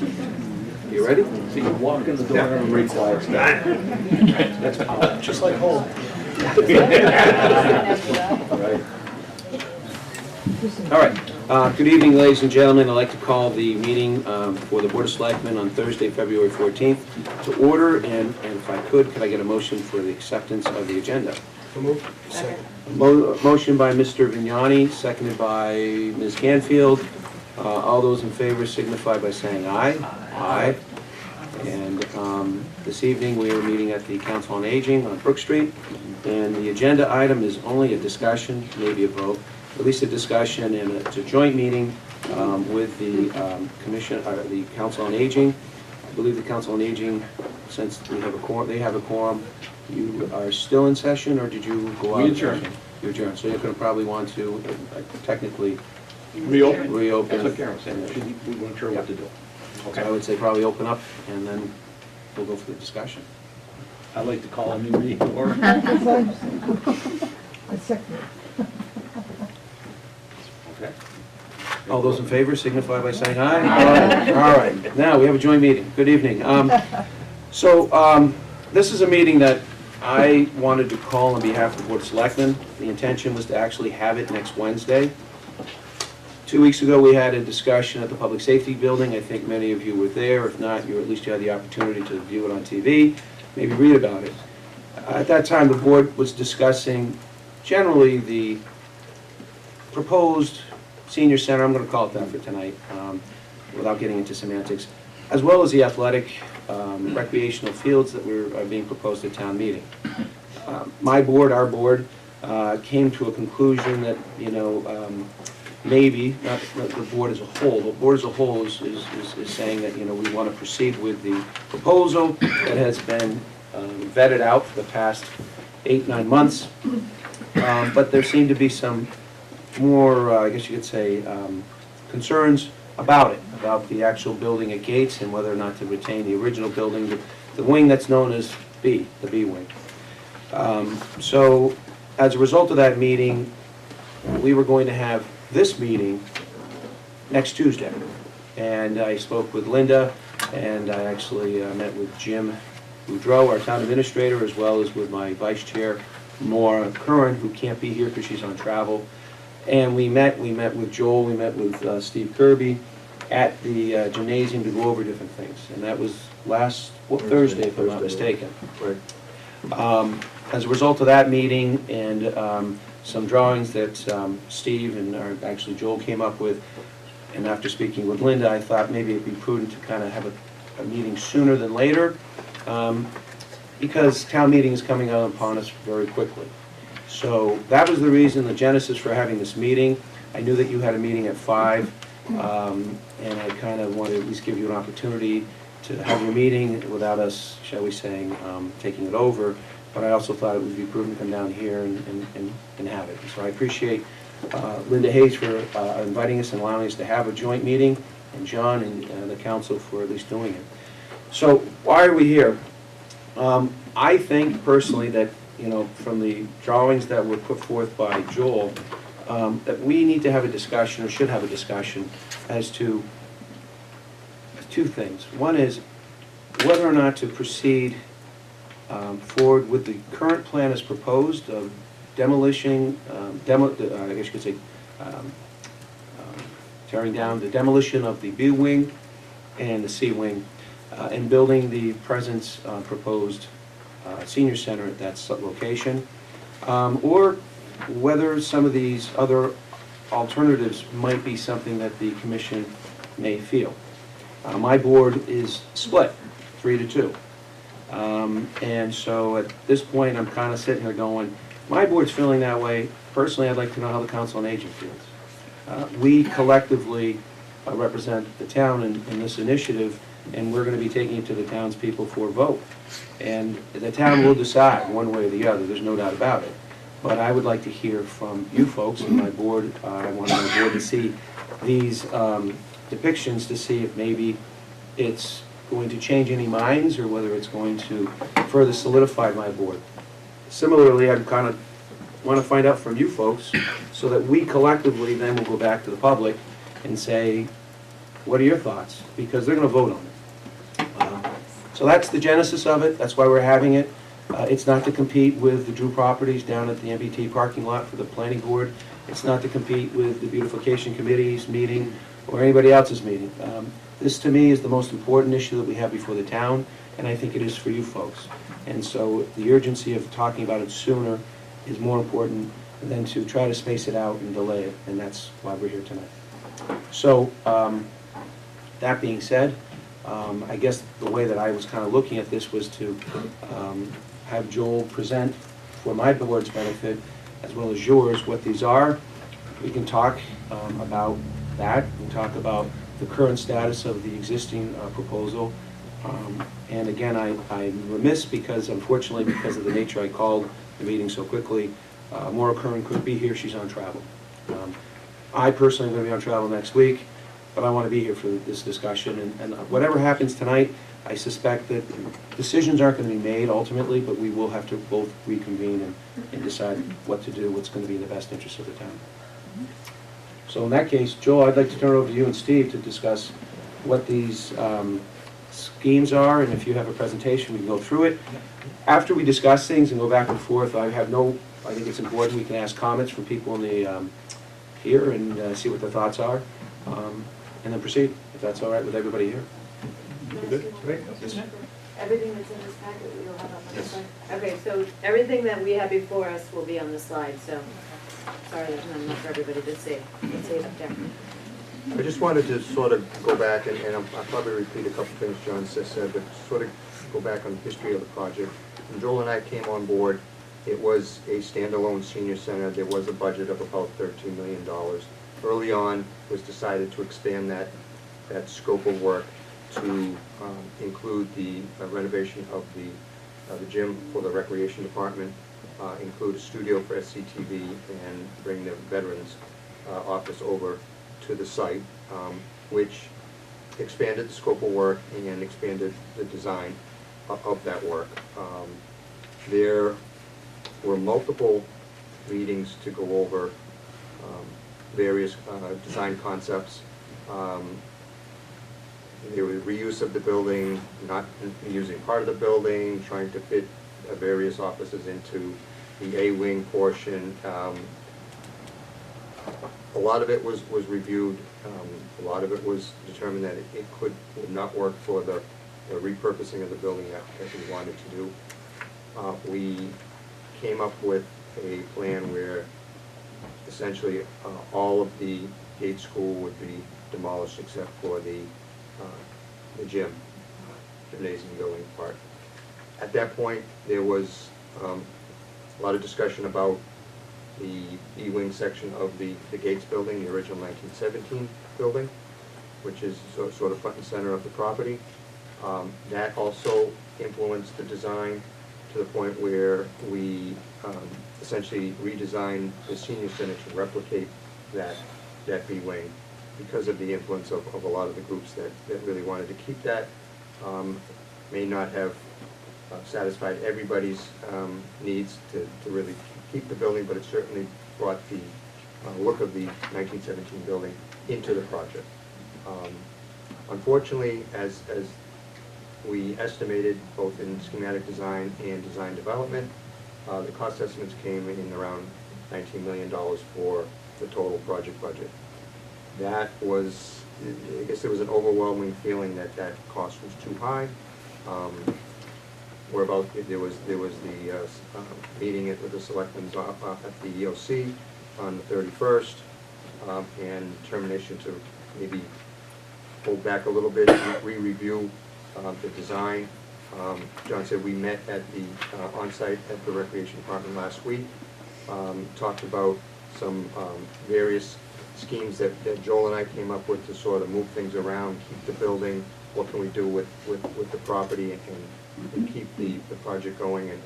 You ready? So you walk in the door and read quiet stuff. That's power. Just like home. Right. All right. Good evening, ladies and gentlemen. I'd like to call the meeting for the Board of Selectmen on Thursday, February 14th to order, and if I could I get a motion for the acceptance of the agenda? Second. Motion by Mr. Vignani, seconded by Ms. Canfield. All those in favor signify by saying aye. Aye. And this evening, we are meeting at the Council on Aging on Brook Street, and the agenda item is only a discussion, maybe a vote, at least a discussion, and it's a joint meeting with the the Council on Aging. I believe the Council on Aging, since we have a quorum, they have a quorum. You are still in session, or did you go out? We adjourned. You adjourned, so you're going to probably want to technically Reopen. reopen. Took care of it. We weren't sure what to do. So I would say probably open up, and then we'll go for the discussion. I'd like to call a new meeting to order. I second. Okay. All those in favor signify by saying aye. All right, now we have a joint meeting. Good evening. This is a meeting that I wanted to call on behalf of the Board of Selectmen. The intention was to actually have it next Wednesday. 2 weeks ago, we had a discussion at the Public Safety Building. I think many of you were there. If not, you at least had the opportunity to view it on TV, maybe read about it. At that time, the board was discussing generally the proposed senior center, I'm going to call it that for tonight, without getting into semantics, as well as the athletic recreational fields that are being proposed at town meeting. My board, our board, came to a conclusion that, maybe, not the board as a whole, the board as a whole is saying that, we want to proceed with the proposal that has been vetted out for the past 8-9 months. But there seem to be some more, I guess you could say, concerns about it, about the actual building at Gates and whether or not to retain the original building, the wing that's known as B, the B wing. So as a result of that meeting, we were going to have this meeting next Tuesday. And I spoke with Linda, and I actually met with Jim Boudreau, our town administrator, as well as with my vice chair, Maura Curran, who can't be here because she's on travel. And we met with Joel, we met with Steve Kirby at the gymnasium to go over different things. And that was last Thursday, if I'm not mistaken. Right. As a result of that meeting and some drawings that Steve and actually Joel came up with, and after speaking with Linda, I thought maybe it'd be prudent to kind of have a meeting sooner than later, because town meeting is coming out upon us very quickly. So that was the reason, the genesis for having this meeting. I knew that you had a meeting at 5, and I kind of wanted to at least give you an opportunity to have your meeting without us, shall we say, taking it over. But I also thought it would be prudent to come down here and have it. So I appreciate Linda Hayes for inviting us and allowing us to have a joint meeting, and John and the council for at least doing it. So why are we here? I think personally that, from the drawings that were put forth by Joel, that we need to have a discussion, or should have a discussion, as to 2 things. One is whether or not to proceed forward with the current plan as proposed of demolition, I guess you could say, tearing down the demolition of the B wing and the C wing, and building the present proposed senior center at that location, or whether some of these other alternatives might be something that the commission may feel. My board is split, 3-2. And so at this point, I'm kind of sitting here going, my board's feeling that way. Personally, I'd like to know how the Council on Aging feels. We collectively represent the town in this initiative, and we're going to be taking it to the townspeople for a vote. And the town will decide one way or the other, there's no doubt about it. But I would like to hear from you folks and my board. I want my board to see these depictions to see if maybe it's going to change any minds or whether it's going to further solidify my board. Similarly, I kind of want to find out from you folks so that we collectively then will go back to the public and say, What are your thoughts? Because they're gonna vote on it. So that's the genesis of it, that's why we're having it. It's not to compete with the Drew Properties down at the MBT parking lot for the planning board. It's not to compete with the beautification committee's meeting or anybody else's meeting. This, to me, is the most important issue that we have before the town, and I think it is for you folks. And so the urgency of talking about it sooner is more important than to try to space it out and delay it, and that's why we're here tonight. So, that being said, I guess the way that I was kind of looking at this was to have Joel present, for my board's benefit, as well as yours, what these are. We can talk about that, we can talk about the current status of the existing proposal. And again, I'm remiss because, unfortunately, because of the nature I called the meeting so quickly, Maura Curran couldn't be here, she's on travel. I personally am going to be on travel next week, but I want to be here for this discussion, and whatever happens tonight, I suspect that decisions aren't going to be made ultimately, but we will have to both reconvene and decide what to do, what's going to be in the best interest of the town. So in that case, Joel, I'd like to turn it over to you and Steve to discuss what these schemes are, and if you have a presentation, we can go through it. After we discuss things and go back and forth, I think it's important we can ask comments from people in the here and see what their thoughts are, and then proceed, if that's all right with everybody here. Good? Great. Yes. Everything that's in this packet, we will have up on the slide? Okay, so everything that we have before us will be on the slide, so, sorry, there's not enough for everybody to see. Let's see it up there. I just wanted to sort of go back, and I'll probably repeat a couple things John said, but sort of go back on the history of the project. When Joel and I came on board, it was a standalone senior center. There was a budget of about $13 million. Early on, it was decided to expand that scope of work to include the renovation of the gym for the recreation department, include a studio for SCTV, and bring the veterans office over to the site, which expanded the scope of work and expanded the design of that work. There were multiple meetings to go over various design concepts. There was reuse of the building, not using part of the building, trying to fit various offices into the A-wing portion. A lot of it was reviewed. A lot of it was determined that it would not work for the repurposing of the building that we wanted to do. We came up with a plan where essentially all of the Gate School would be demolished except for the gymnasium building part. At that point, there was a lot of discussion about the E-wing section of the Gates building, the original 1917 building, which is sort of front and center of the property. That also influenced the design to the point where we essentially redesigned the senior center to replicate that B-wing because of the influence of a lot of the groups that really wanted to keep that. May not have satisfied everybody's needs to really keep the building, but it certainly brought the look of the 1917 building into the project. Unfortunately, as we estimated both in schematic design and design development, the cost estimates came in around $19 million for the total project budget. That was, I guess there was an overwhelming feeling that that cost was too high. There was the meeting with the Selectmen at the EOC on the 31st, and determination to maybe hold back a little bit, re-review the design. John said we met at the on-site at the Recreation Department last week, talked about some various schemes that Joel and I came up with to sort of move things around, keep the building, what can we do with the property, and keep the project going, and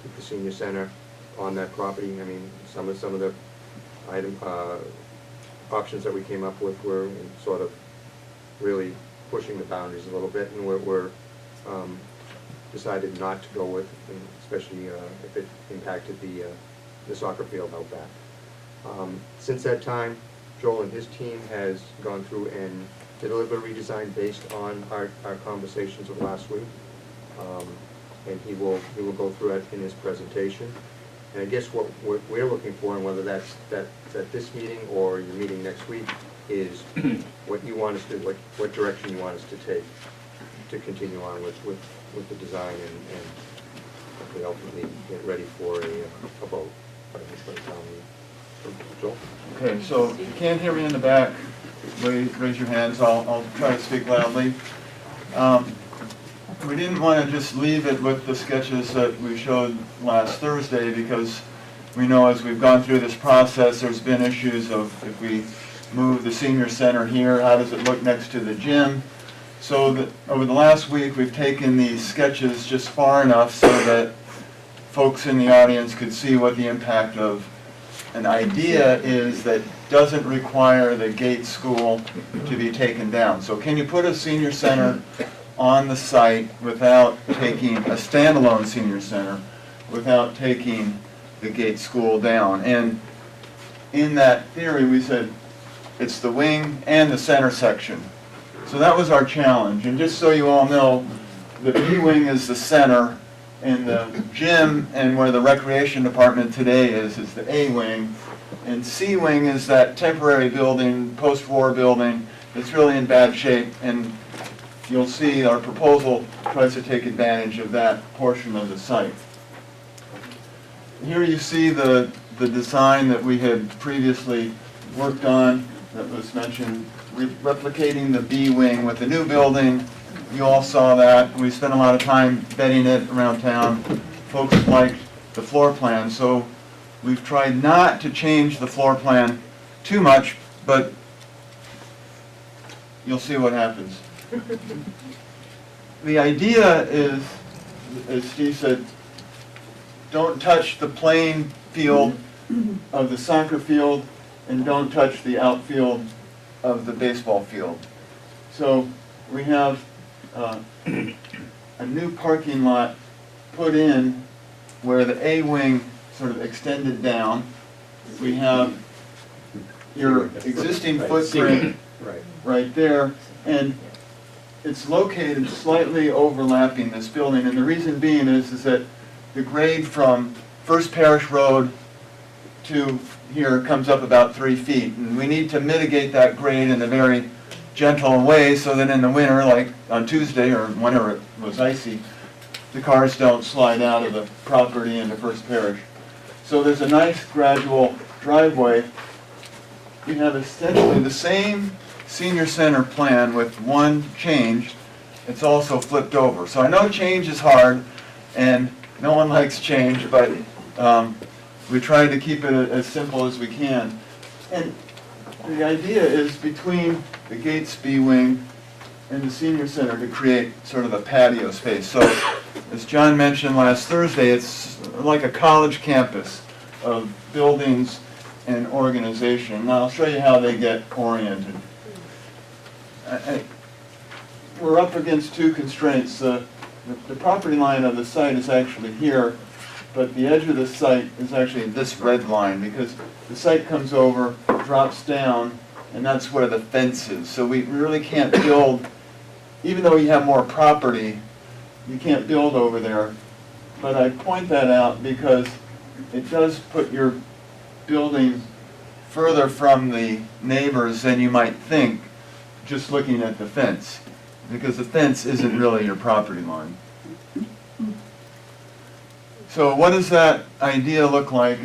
keep the senior center on that property. I mean, some of the options that we came up with were sort of really pushing the boundaries a little bit, and we're decided not to go with, especially if it impacted the soccer field out back. Since that time, Joel and his team has gone through and did a little bit of redesign based on our conversations of last week. And he will go through it in his presentation. And I guess what we're looking for, and whether that's at this meeting or your meeting next week, is what you want us to, what direction you want us to take to continue on with the design and hopefully ultimately get ready for a vote by the town meeting. Joel? Okay, so if you can't hear me in the back, raise your hands. I'll try to speak loudly. We didn't want to just leave it with the sketches that we showed last Thursday, because we know as we've gone through this process, there's been issues of if we move the senior center here, how does it look next to the gym? So that over the last week, we've taken these sketches just far enough so that folks in the audience could see what the impact of an idea is that doesn't require the Gates School to be taken down. So can you put a senior center on the site without taking a standalone senior center, without taking the Gates School down? And in that theory, we said it's the wing and the center section. So that was our challenge. And just so you all know, the B wing is the center, and the gym and where the recreation department today is the A wing. And C wing is that temporary building, post-war building, that's really in bad shape. And you'll see our proposal tries to take advantage of that portion of the site. Here you see the design that we had previously worked on that was mentioned, replicating the B wing with the new building. You all saw that. We spent a lot of time vetting it around town. Folks liked the floor plan, so we've tried not to change the floor plan too much, but you'll see what happens. The idea is, as Steve said, don't touch the playing field of the soccer field and don't touch the outfield of the baseball field. So we have a new parking lot put in where the A wing sort of extended down. We have your existing footprint right there, and it's located slightly overlapping this building, and the reason being is that the grade from First Parish Road to here comes up about 3 feet, and we need to mitigate that grade in a very gentle way so that in the winter, like on Tuesday or whenever it was icy, the cars don't slide out of the property into First Parish. So there's a nice gradual driveway. We have essentially the same senior center plan with one change. It's also flipped over. So I know change is hard and no one likes change, but we try to keep it as simple as we can. And the idea is between the Gates B wing and the senior center to create sort of a patio space. So as John mentioned last Thursday, it's like a college campus of buildings and organization. And I'll show you how they get oriented. We're up against two constraints. The property line of the site is actually here, but the edge of the site is actually this red line because the site comes over, drops down, and that's where the fence is. So we really can't build, even though you have more property, you can't build over there. But I point that out because it does put your building further from the neighbors than you might think just looking at the fence, because the fence isn't really your property line. So what does that idea look like?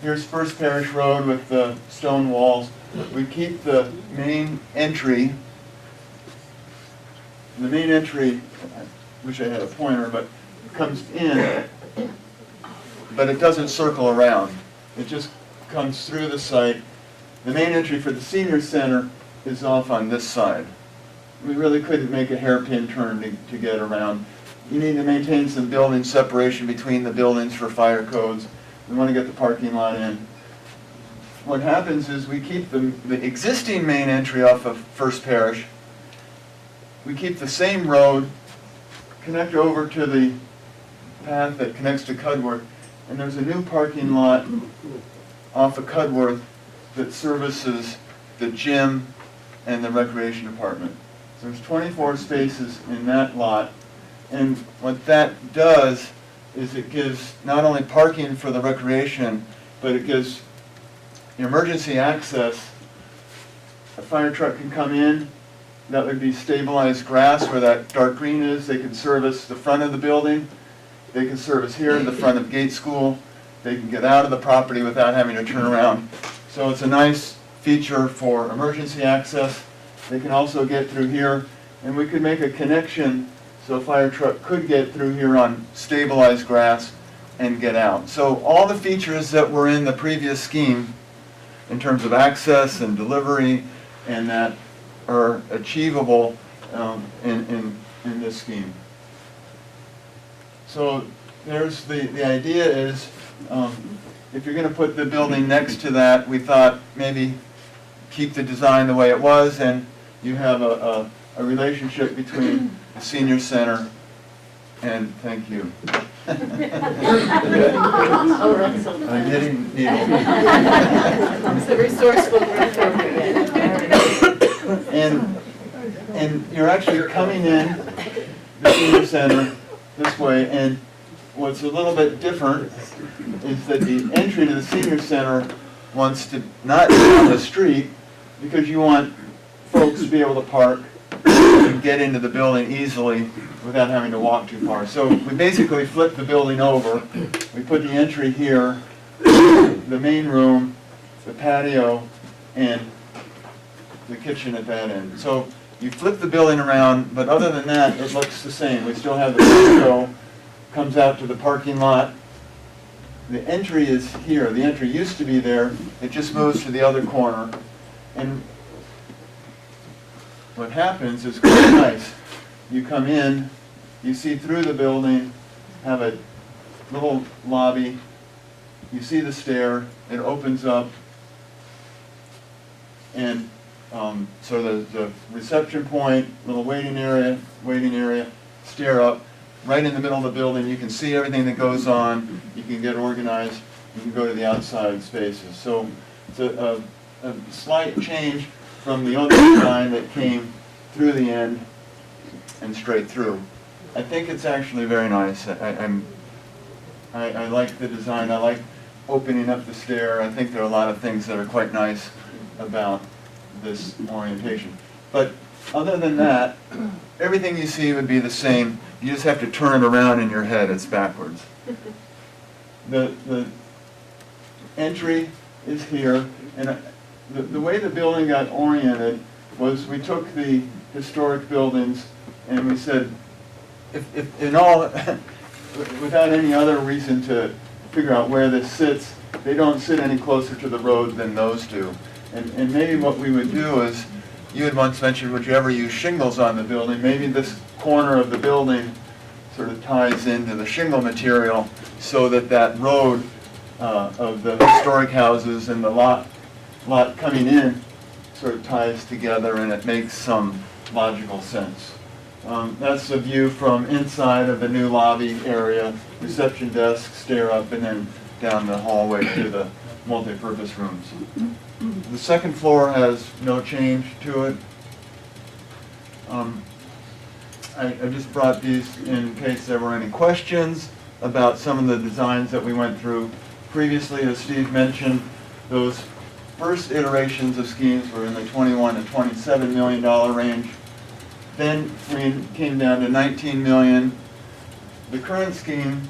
Here's First Parish Road with the stone walls. We keep the main entry. The main entry, I wish I had a pointer, but comes in, but it doesn't circle around. It just comes through the site. The main entry for the senior center is off on this side. We really couldn't make a hairpin turn to get around. You need to maintain some building separation between the buildings for fire codes. We want to get the parking lot in. What happens is we keep the existing main entry off of First Parish. We keep the same road, connect over to the path that connects to Cudworth, and there's a new parking lot off of Cudworth that services the gym and the recreation department. So there's 24 spaces in that lot, and what that does is it gives not only parking for the recreation, but it gives emergency access. A fire truck can come in, that would be stabilized grass where that dark green is. They can service the front of the building. They can service here in the front of Gate School. They can get out of the property without having to turn around. So it's a nice feature for emergency access. They can also get through here, and we could make a connection so a fire truck could get through here on stabilized grass and get out. So all the features that were in the previous scheme in terms of access and delivery and that are achievable in this scheme. So there's the idea is, if you're going to put the building next to that, we thought maybe keep the design the way it was, and you have a relationship between the senior center and, thank you. Oh, that's so I'm getting needle. It's the resourceful group over here. And you're actually coming in the senior center this way, and what's a little bit different is that the entry to the senior center wants to not be on the street because you want folks to be able to park and get into the building easily without having to walk too far. So we basically flipped the building over. We put the entry here, the main room, the patio, and the kitchen at that end. So you flip the building around, but other than that, it looks the same. We still have the window, comes out to the parking lot. The entry is here. The entry used to be there. It just moves to the other corner. And what happens is quite nice. You come in, you see through the building, have a little lobby, you see the stair, it opens up, and so there's the reception point, little waiting area, stair up. Right in the middle of the building, you can see everything that goes on, you can get organized, you can go to the outside spaces. So it's a slight change from the other design that came through the end and straight through. I think it's actually very nice. I like the design. I like opening up the stair. I think there are a lot of things that are quite nice about this orientation. But other than that, everything you see would be the same. You just have to turn it around in your head. It's backwards. The entry is here, and the way the building got oriented was we took the historic buildings and we said, if in all, without any other reason to figure out where this sits, they don't sit any closer to the road than those do. And maybe what we would do is, you had once mentioned, would you ever use shingles on the building? Maybe this corner of the building sort of ties into the shingle material so that that road of the historic houses and the lot coming in sort of ties together, and it makes some logical sense. That's the view from inside of the new lobby area, reception desk, stair up, and then down the hallway to the multi-purpose rooms. The second floor has no change to it. I just brought these in case there were any questions about some of the designs that we went through previously. As Steve mentioned, those first iterations of schemes were in the $21 to $27 million range. Then we came down to $19 million. The current scheme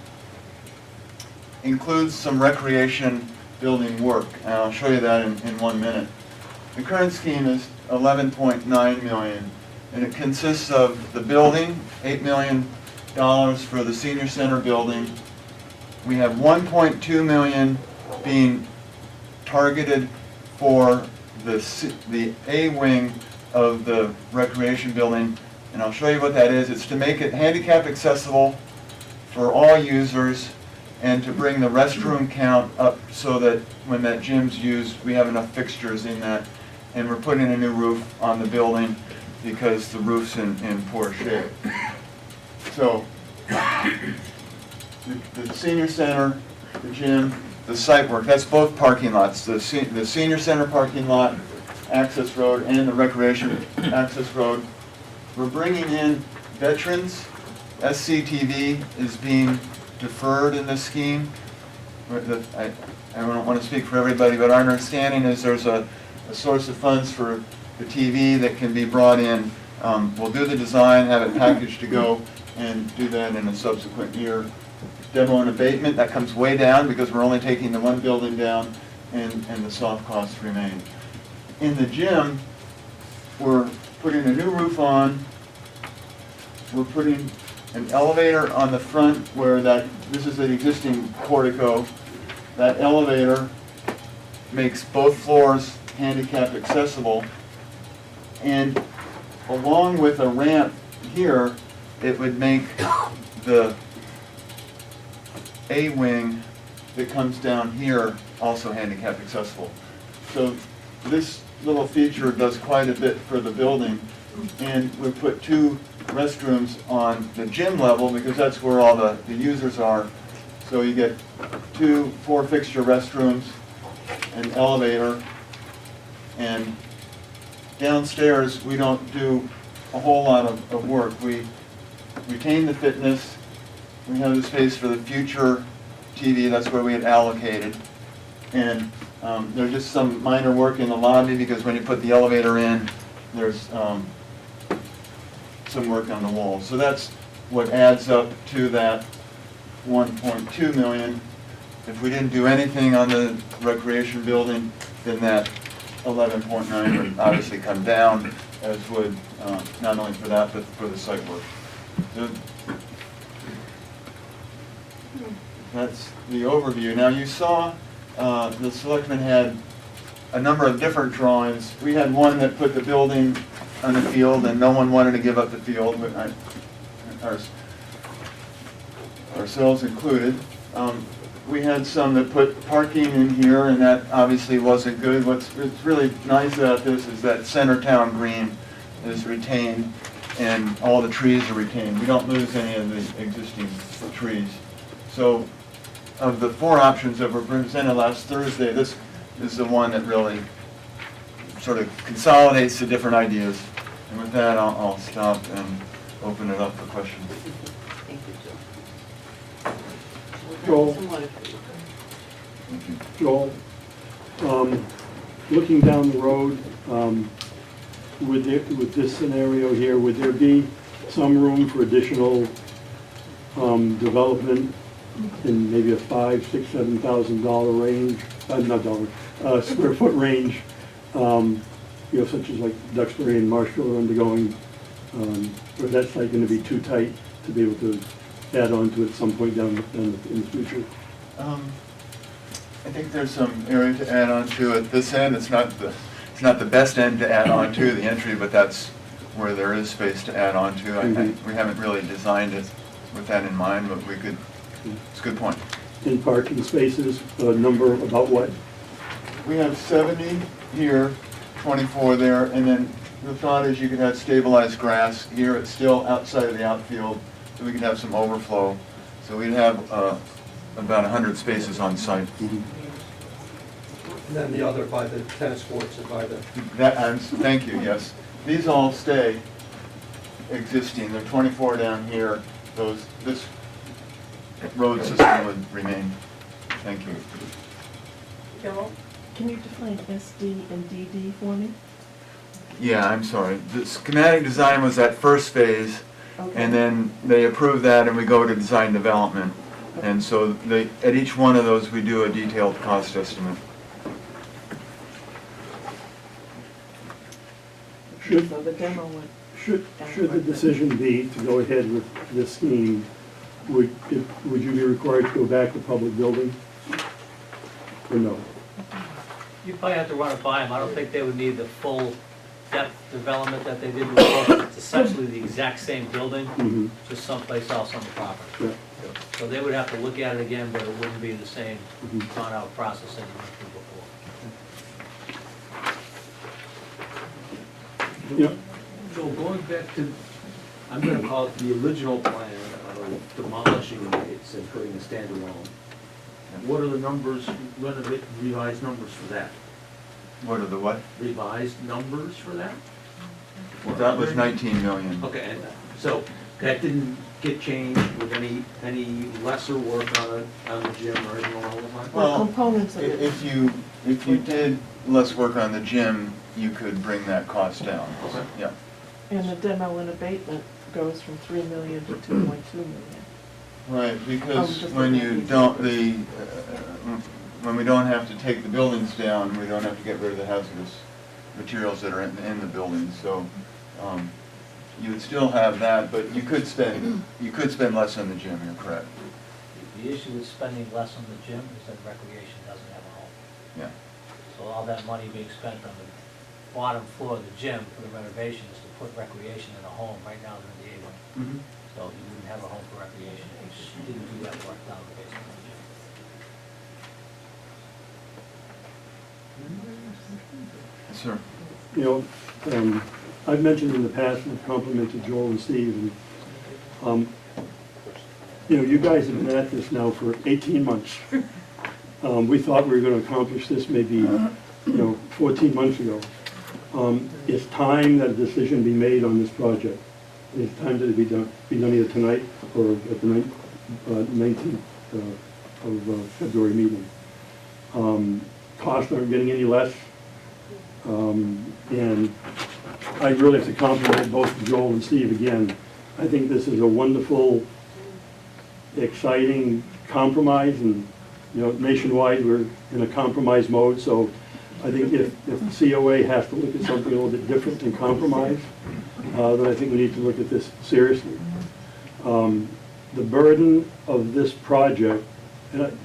includes some recreation building work, and I'll show you that in 1 minute. The current scheme is $11.9 million, and it consists of the building, $8 million for the senior center building. We have $1.2 million being targeted for the A wing of the recreation building, and I'll show you what that is. It's to make it handicap accessible for all users and to bring the restroom count up so that when that gym's used, we have enough fixtures in that. And we're putting a new roof on the building because the roof's in poor shape. So, the senior center, the gym, the site work, that's both parking lots. The senior center parking lot access road and the recreation access road. We're bringing in veterans. SCTV is being deferred in this scheme. I don't want to speak for everybody, but our understanding is there's a source of funds for the TV that can be brought in. We'll do the design, have it packaged to go, and do that in a subsequent year. Demo and abatement, that comes way down because we're only taking the one building down, and the soft costs remain. In the gym, we're putting a new roof on. We're putting an elevator on the front where this is an existing portico. That elevator makes both floors handicap accessible. And along with a ramp here, it would make the A-wing that comes down here also handicap accessible. So this little feature does quite a bit for the building. And we put 2 restrooms on the gym level because that's where all the users are. So you get 2 4-fixture restrooms, an elevator, and downstairs we don't do a whole lot of work. We retain the fitness. We have the space for the future TV, that's where we had allocated. And there's just some minor work in the lobby because when you put the elevator in, there's some work on the wall. So that's what adds up to that 1.2 million. If we didn't do anything on the recreation building, then that 11.9 would obviously come down, as would not only for that, but for the site work. So that's the overview. Now you saw the selectmen had a number of different drawings. We had one that put the building on the field and no one wanted to give up the field, but ourselves included. We had some that put parking in here, and that obviously wasn't good. What's really nice about this is that center town green is retained and all the trees are retained. We don't lose any of the existing trees. So of the 4 options that were presented last Thursday, this is the one that really sort of consolidates the different ideas. And with that, I'll stop and open it up for questions. Thank you, Joel. Joel, looking down the road, with this scenario here, would there be some room for additional development in maybe a $5,000, $6,000, $7,000 range, not dollar, square foot range, such as like Duxbury and Marshall are undergoing, or that's like going to be too tight to be able to add on to it at some point down in the future? I think there's some area to add on to at this end. It's not the best end to add on to, the entry, but that's where there is space to add on to. We haven't really designed it with that in mind, but we could. It's a good point. In parking spaces, number about what? We have 70 here, 24 there, and then the thought is you could have stabilized grass. Here it's still outside of the outfield, so we could have some overflow. So we'd have about 100 spaces on site. And then the other by the tennis courts and by the... Thank you, yes. These all stay existing. There are 24 down here. This road system would remain. Thank you. Joel, can you define SD and DD for me? Yeah, I'm sorry. The schematic design was that first phase, Okay. and then they approve that and we go to design development. And so at each one of those we do a detailed cost estimate. So the demo would... Should the decision be to go ahead with this scheme, would you be required to go back to public building? Or no? You probably have to run it by them. I don't think they would need the full depth development that they did before. It's essentially the exact same building, just someplace else on the property. Yeah. So they would have to look at it again, but it wouldn't be the same drawn-out process that you went through before. Yeah. So going back to, I'm going to call it the original plan of demolishing it and putting a standalone. What are the numbers, revised numbers for that? What are the what? revised numbers for that? Well, that was 19 million. Okay, and so that didn't get changed with any lesser work on the gym or anything along those lines? Well, Well, components of it. if you did less work on the gym, you could bring that cost down. Okay. Yeah. And the demo and abatement goes from 3 million to 2.2 million. Right, because just when looking you at don't, these. when we don't have to take the buildings down, we don't have to get rid of the hazardous materials that are in the buildings, so, you would still have that, but you could spend less on the gym, you're correct. The issue with spending less on the gym is that recreation doesn't have a home. Yeah. So all that money being spent on the bottom floor of the gym for the renovation is to put recreation in a home. Right now, they're in the A-wing. So you wouldn't have a home for recreation if you just didn't do that work down the basement of the gym. Yes, sir. You know, I've mentioned in the past, and I've complimented Joel and Steve, and, you know, you guys have been at this now for 18 months. We thought we were gonna accomplish this maybe, you know, 14 months ago. It's time that a decision be made on this project. It's time that it be done either tonight or at the 19th of February meeting. Costs aren't getting any less. And I really have to compliment both Joel and Steve again. I think this is a wonderful, exciting compromise, and, you know, nationwide, we're in a compromise mode, so I think if the COA has to look at something a little bit different than compromise, then I think we need to look at this seriously. The burden of this project, and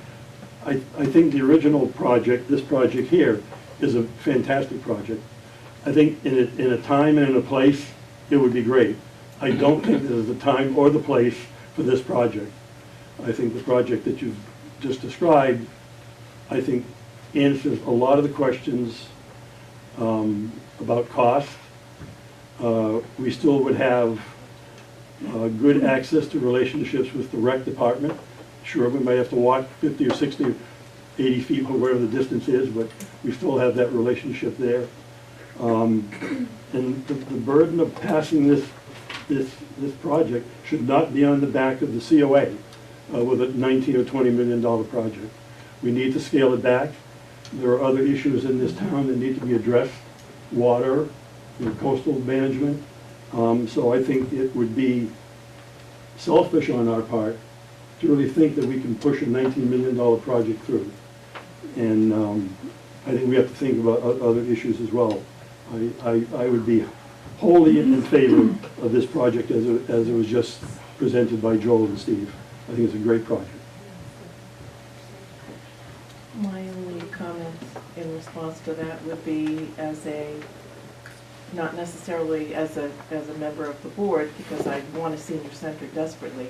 I think the original project, this project here, is a fantastic project. I think in a time and in a place, it would be great. I don't think there's the time or the place for this project. I think the project that you've just described, I think, answers a lot of the questions about cost. We still would have good access to relationships with the rec department. Sure, we might have to walk 50 or 60 or 80 feet, or whatever the distance is, but we still have that relationship there. And the burden of passing this project should not be on the back of the COA with a $19 or $20 million project. We need to scale it back. There are other issues in this town that need to be addressed, water, you know, coastal management. So I think it would be selfish on our part to really think that we can push a $19 million project through. And I think we have to think about other issues as well. I would be wholly in favor of this project as it was just presented by Joel and Steve. I think it's a great project. My only comment in response to that would be as not necessarily as a member of the board, because I want a senior center desperately,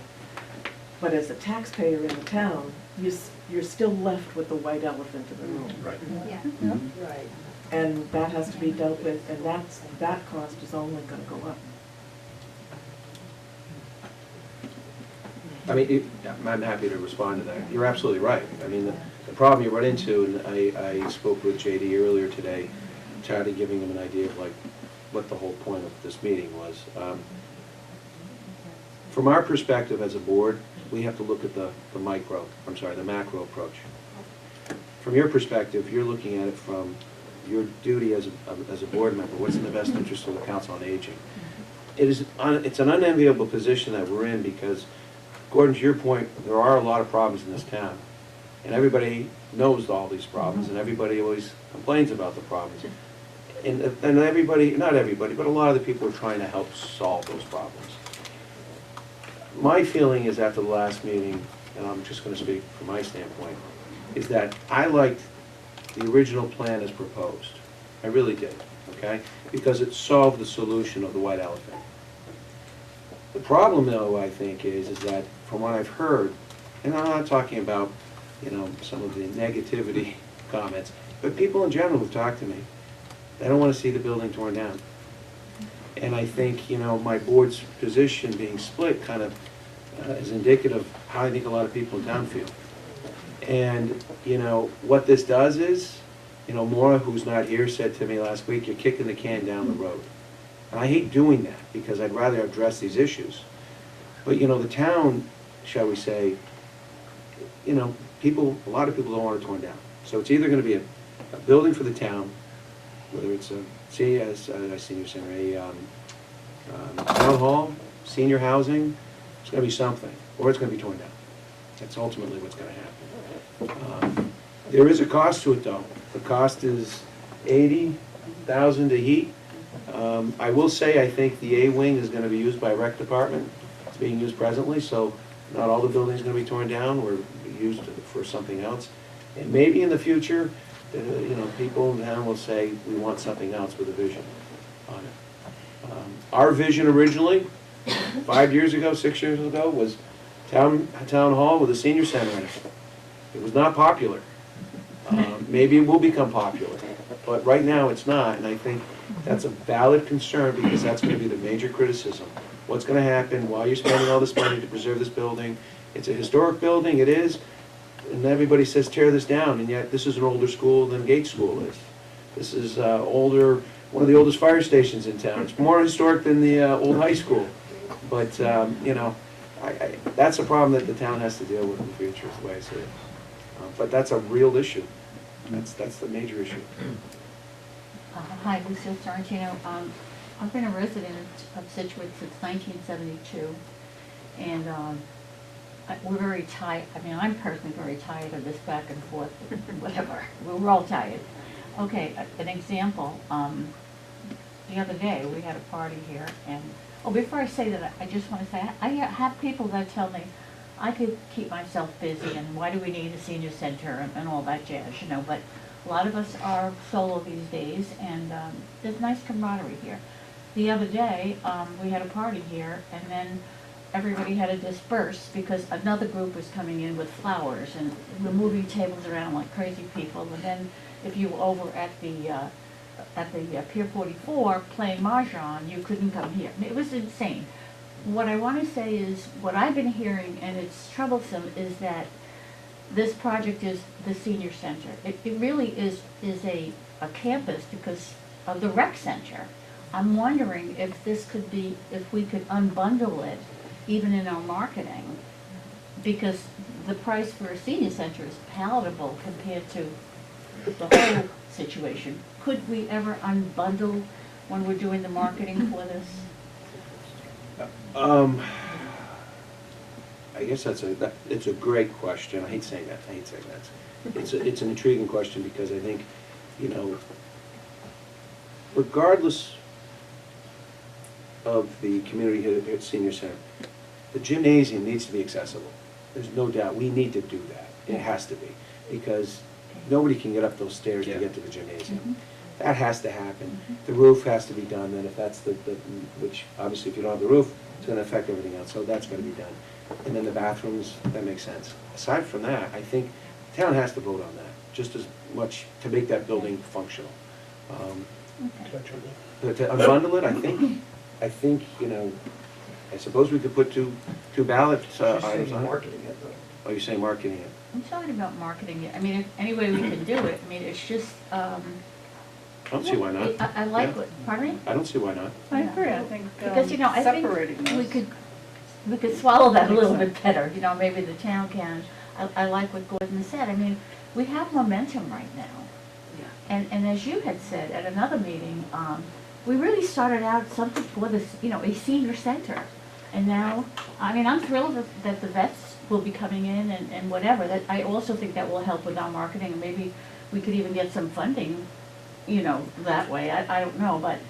but as a taxpayer in the town, you're still left with the white elephant in the room. Right. Yeah, right. And that has to be dealt with, and that cost is only gonna go up. I mean, I'm happy to respond to that. You're absolutely right. I mean, the problem you run into, and I spoke with JD earlier today, tried to giving him an idea of like what the whole point of this meeting was. From our perspective as a board, we have to look at the macro approach. From your perspective, you're looking at it from your duty as a board member. What's in the best interest of the Council on Aging? It's an unenviable position that we're in because, Gordon, to your point, there are a lot of problems in this town. And everybody knows all these problems, and everybody always complains about the problems. And everybody, not everybody, but a lot of the people are trying to help solve those problems. My feeling is after the last meeting, and I'm just going to speak from my standpoint, is that I liked the original plan as proposed. I really did, okay? Because it solved the solution of the white elephant. The problem, though, I think, is that from what I've heard, and I'm not talking about, you know, some of the negativity comments, but people in general who've talked to me, they don't want to see the building torn down. And I think, you know, my board's position being split kind of is indicative of how I think a lot of people in town feel. And, you know, what this does is, You know, Maura, who's not here, said to me last week, you're kicking the can down the road. And I hate doing that, because I'd rather address these issues. But, you know, the town, shall we say, you know, a lot of people don't want it torn down. So it's either gonna be a building for the town, whether it's a senior center, a town hall, senior housing, it's gonna be something, or it's gonna be torn down. That's ultimately what's gonna happen. There is a cost to it, though. The cost is $80,000 to heat. I will say, I think the A wing is gonna be used by rec department. It's being used presently, so not all the building's gonna be torn down, or used for something else. And maybe in the future, you know, people in town will say, we want something else with a vision on it. Our vision originally, 5 years ago, 6 years ago, was town hall with a senior center in it. It was not popular. Maybe it will become popular, but right now it's not, and I think that's a valid concern, because that's gonna be the major criticism. What's gonna happen while you're spending all this money to preserve this building? It's a historic building, it is, and everybody says tear this down, and yet this is an older school than Gates School is. This is one of the oldest fire stations in town. It's more historic than the old high school. But, you know, that's a problem that the town has to deal with in the future, is the way I see it. But that's a real issue. That's the major issue. Hi, Lucille Sorrentino. I've been a resident of Scituate since 1972, and we're very tired. I mean, I'm personally very tired of this back and forth, whatever. We're all tired. Okay, an example. The other day, we had a party here, and, before I say that, I just want to say, I have people that tell me, I could keep myself busy, and why do we need a senior center and all that jazz, you know, but a lot of us are solo these days, and there's nice camaraderie here. The other day, we had a party here, and then everybody had to disperse because another group was coming in with flowers, and we're moving tables around like crazy people, and then if you were over at the Pier 44 playing Mahjong, you couldn't come here. It was insane. What I want to say is, what I've been hearing, and it's troublesome, is that this project is the senior center. It really is a campus because of the rec center. I'm wondering if this could be, if we could unbundle it, even in our marketing, because the price for a senior center is palatable compared to the whole situation. Could we ever unbundle when we're doing the marketing for this? I guess it's a great question. I hate saying that. It's an intriguing question, because I think, you know, regardless of the community here at Senior Center, the gymnasium needs to be accessible. There's no doubt. We need to do that. It has to be, because nobody can get up those stairs to get to the gymnasium. That has to happen. The roof has to be done, and if that's which obviously if you don't have the roof, it's gonna affect everything else, so that's gonna be done. And then the bathrooms, that makes sense. Aside from that, I think the town has to vote on that, just as much to make that building functional. To unbundle it, I think, you know, I suppose we could put two ballot items on it. Marketing it, though. Oh, you're saying marketing it? I'm talking about marketing it. I mean, if any way we can do it, I mean, it's just, I don't see why not. I like Yeah. what, pardon me? I don't see why not. I agree, I think Because, you know, I think separating those. we could swallow that a Makes little sense. bit better, you know, maybe the town can. I like what Gordon said. I mean, we have momentum right now. And as you had said at another meeting, we really started out something for this, you know, a senior center. And now, I mean, I'm thrilled that the vets will be coming in and whatever. That I also think that will help with our marketing, and maybe we could even get some funding, you know, that way. I don't know, but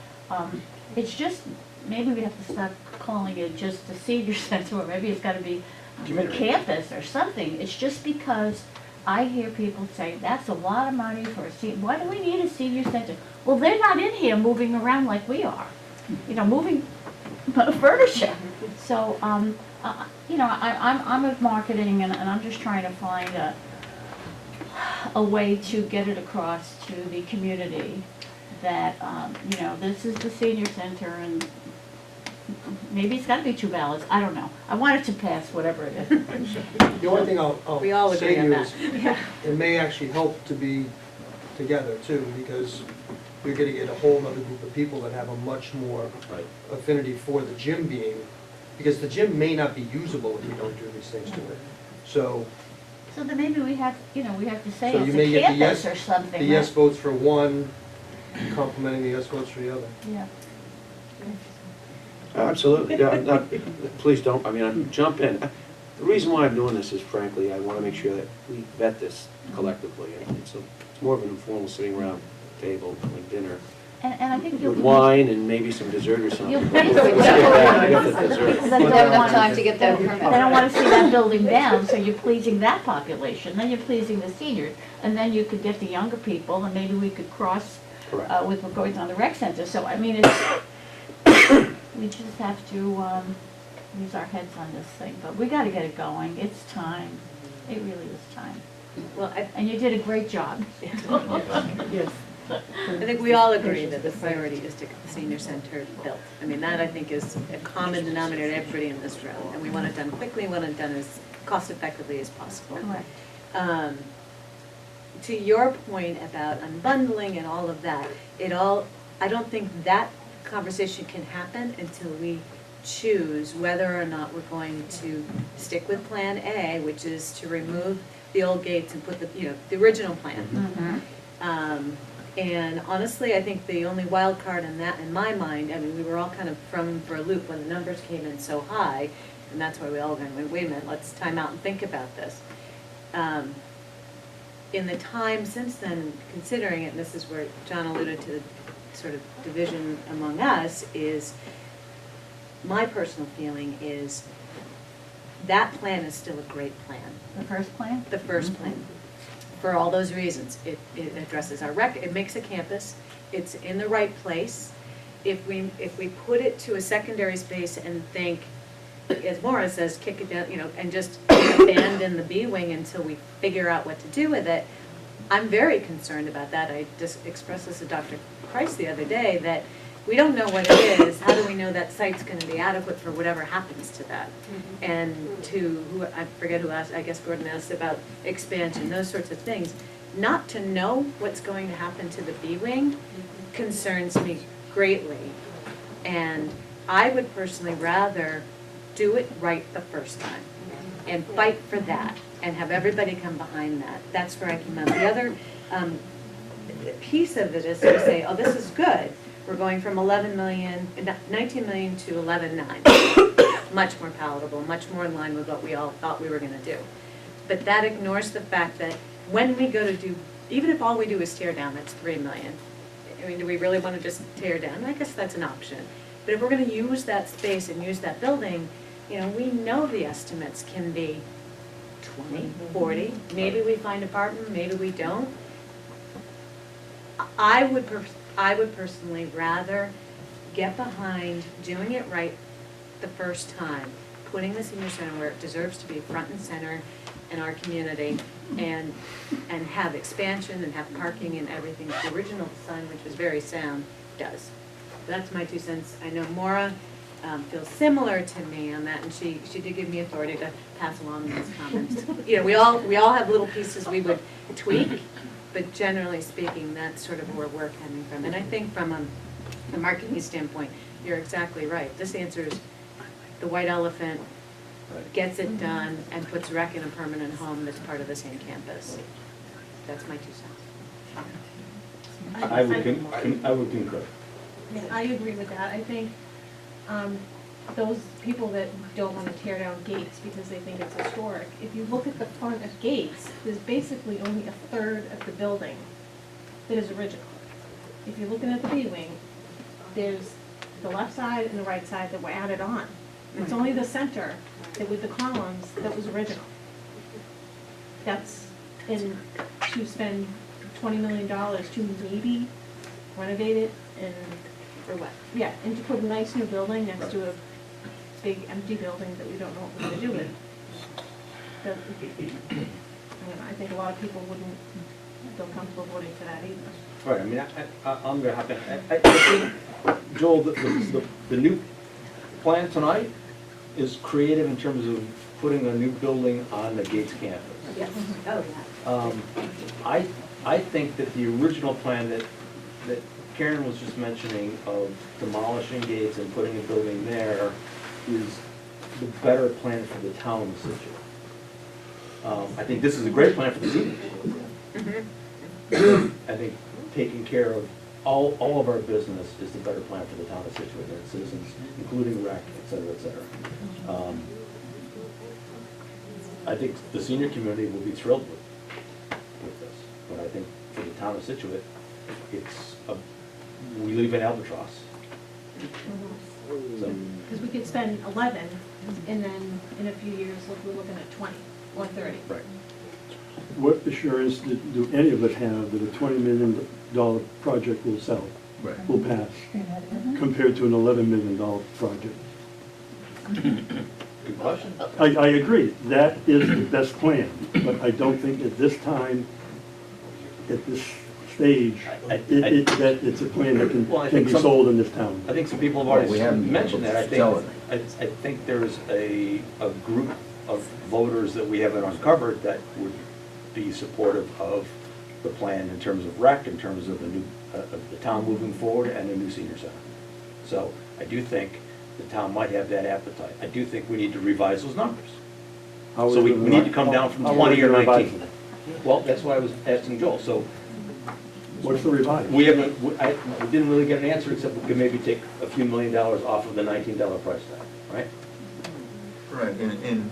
it's just, maybe we have to start calling it just the senior center, or maybe it's gotta be the campus or something. It's just because I hear people say, that's a lot of money for a senior, why do we need a senior center? Well, they're not in here moving around like we are, you know, moving furniture. So, you know, I'm with marketing, and I'm just trying to find a way to get it across to the community that, you know, this is the senior center, and maybe it's gotta be 2 ballots, I don't know. I want it to pass, whatever it is. The only thing I'll We all say agree to on you is, it may actually help to together too, because you're gonna get a whole other group of people that have a much more Right. affinity for the gym being, because the gym may not be usable if we don't do these things to it. So, So then maybe we have, we have to say So you it's may a get the campus yes- or something. the yes right? votes for one, complementing the yes votes for the other. Yeah. Absolutely, yeah, please don't, I mean, jump in. The reason why I'm doing this is frankly, I want to make sure that we vet this collectively. And it's more of an informal sitting around table, like dinner, And I think you'll. with wine and maybe some dessert or something. You'll- We'll skip that, we got the dessert. Because We'll they have don't enough want time to get that They permit. don't want to see that building down, so you're pleasing that population, then you're pleasing the seniors. And then you could get the younger people, and maybe we could cross Correct. with what goes on the rec center. So, I mean, it's, we just have to use our heads on this thing. But we got to get it going. It's time. It really is time. Well, And you did a great job. Yes. I think we all agree that the priority is to get the senior center built. I mean, that I think is a common denominator to everybody in this room. And we want it done quickly, we want it done as cost effectively as possible. Correct. To your point about unbundling and all of that, I don't think that conversation can happen until we choose whether or not we're going to stick with Plan A, which is to remove the old gates and put the original plan. Mhm. And honestly, I think the only wild card in that, in my mind, I mean, we were all kind of thrown for a loop when the numbers came in so high, and that's why we all went, wait a minute, let's time out and think about this. In the time since then, considering it, and this is where John alluded to the sort of division among us, is my personal feeling is that plan is still a great plan. The first plan? The first plan, for all those reasons. It addresses our it makes a campus, it's in the right place. If we put it to a secondary space and think, as Maura says, kick it down, and just abandon the B wing until we figure out what to do with it, I'm very concerned about that. I just expressed this to Dr. Price the other day, that we don't know what it is. How do we know that site's gonna be adequate for whatever happens to that? And I forget who asked, I guess Gordon asked about expansion, those sorts of things. Not to know what's going to happen to the B wing concerns me greatly. And I would personally rather do it right the first time and fight for that and have everybody come behind that. That's where I came out. The other piece of it is to say, oh, this is good. We're going from 19 million to 11.9. Much more palatable, much more in line with what we all thought we were gonna do. But that ignores the fact that when we go to do, even if all we do is tear down, that's 3 million. I mean, do we really wanna just tear down? I guess that's an option. But if we're gonna use that space and use that building, we know the estimates can be 20, 40, maybe we find a partner, maybe we don't. I would personally rather get behind doing it right the first time, putting the senior center where it deserves to be, front and center in our community, and have expansion and have parking and everything the original design, which was very sound, does. That's my 2 cents. I know Maura feels similar to me on that, and she did give me authority to pass along those comments. We all have little pieces we would tweak, but generally speaking, that's sort of where we're coming from. And I think from a marketing standpoint, you're exactly right. This answers the white elephant, gets it done, and puts rec in a permanent home that's part of the same campus. That's my 2 cents. I would concur. Yeah, I agree with that. I think those people that don't want to tear down gates because they think it's historic, if you look at the front of gates, there's basically only a third of the building that is original. If you're looking at the B-wing, there's the left side and the right side that were added on. It's only the center that with the columns that was original. That's to spend $20 million to maybe renovate it and For what? yeah, and to put a nice new building next to a big empty building that we don't know what we're gonna do with. I think a lot of people wouldn't feel comfortable voting for that either. Right, I mean, I'm gonna have to, I think, Joel, the new plan tonight is creative in terms of putting a new building on the Gates campus. Yes. Oh, yeah. I think that the original plan that Karen was just mentioning of demolishing gates and putting a building there is the better plan for the town of Scituate. I think this is a great plan for the seniors. I think taking care of all of our business is the better plan for the town of Scituate and its citizens, including rec, et cetera, et cetera. I think the senior community will be thrilled with this, but I think for the town of Scituate, we leave an albatross. So, Because we could spend 11, and then in a few years, we're looking at 20 or 30. right. What assurance do any of us have that a $20 million project will sell, will pass, compared to an $11 million project? Good question. I agree, that is the best plan, but I don't think at this time, at this stage, that it's a plan that Well, I can think be some- sold in this town. I think some people have Well, we already haven't been mentioned able that. to sell I think there's a group of voters that we haven't uncovered that would be supportive of the plan in terms of rec, in terms of the town moving forward and a new senior center. So I do think the town might have that appetite. I do think we need to revise those numbers. How So are we gonna need to come down from how are we 20 or gonna revise 19. it? Well, that's why I was asking Joel. So What's the revise? we haven't, we didn't really get an answer, except we could maybe take a few $1 million off of the $19 price tag, right? Right, and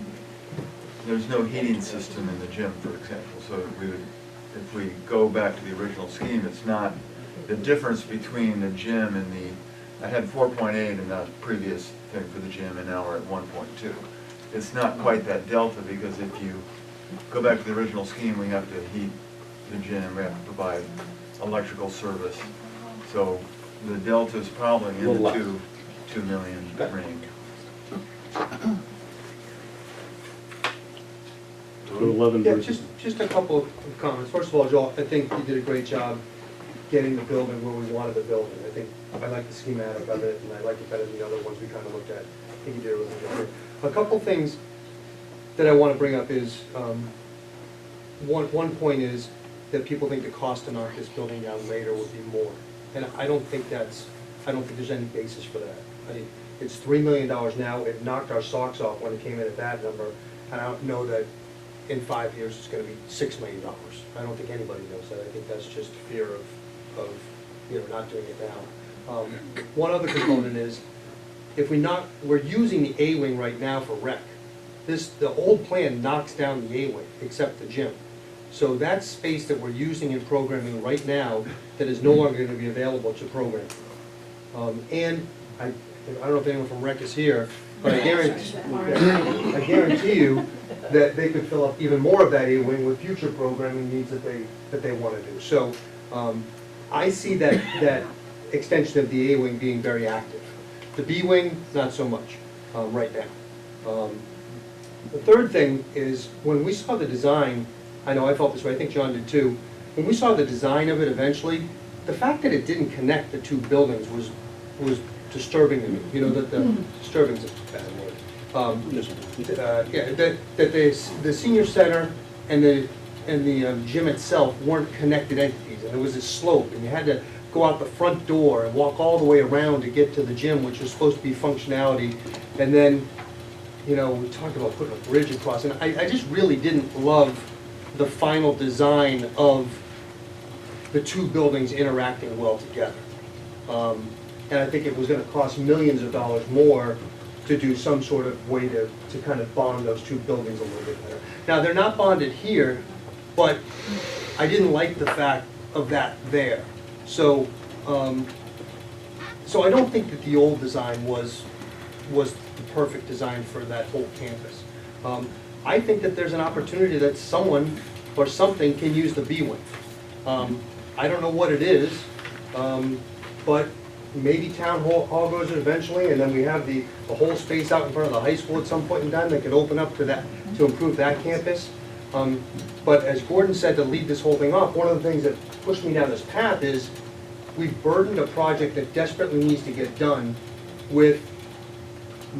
there's no heating system in the gym, for example, so we would, if we go back to the original scheme, it's not, the difference between the gym and I had 4.8 in that previous thing for the gym, and now we're at 1.2. It's not quite that delta, because if you go back to the original scheme, we have to heat the gym, we have to provide electrical service. So the delta is probably in the Little less. 2 million Okay. range. So 11 Yeah, versus. just a couple of comments. First of all, Joel, I think you did a great job getting the building where we wanted the building. I think, I like the schematic of it, and I like it better than the other ones we kind of looked at. I think you did a really good job. A couple things that I want to bring up is, one point is that people think the cost to knock this building down later would be more. And I don't think there's any basis for that. I mean, it's $3 million now, it knocked our socks off when it came in at that number, and I don't know that in 5 years it's gonna be $6 million. I don't think anybody knows that. I think that's just fear of not doing it now. One other component is, we're using the A-wing right now for rec. The old plan knocks down the A-wing, except the gym. So that space that we're using in programming right now, that is no longer gonna be available to program. And I don't know if anyone from rec is here, but I guarantee you that they could fill up even more of that A-wing with future programming needs that they wanna do. So, I see that extension of the A-wing being very active. The B-wing, not so much, right now. The third thing is, when we saw the design, I know I felt this way, I think John did too, when we saw the design of it eventually, the fact that it didn't connect the two buildings was disturbing to me. You know, that disturbing is a bad word. That the senior center and the gym itself weren't connected entities, and there was a slope, and you had to go out the front door and walk all the way around to get to the gym, which was supposed to be functionality, and then, we talked about putting a bridge across, and I just really didn't love the final design of the two buildings interacting well together. And I think it was gonna cost millions of dollars more to do some sort of way to kind of bond those two buildings a little bit better. Now, they're not bonded here, but I didn't like the fact of that there. So, so I don't think that the old design was the perfect design for that whole campus. I think that there's an opportunity that someone or something can use the B-wing. I don't know what it is, but maybe town hall goes it eventually, and then we have the whole space out in front of the high school at some point in time that could open up to that, to improve that campus. But as Gordon said, to lead this whole thing off, one of the things that pushed me down this path is we've burdened a project that desperately needs to get done with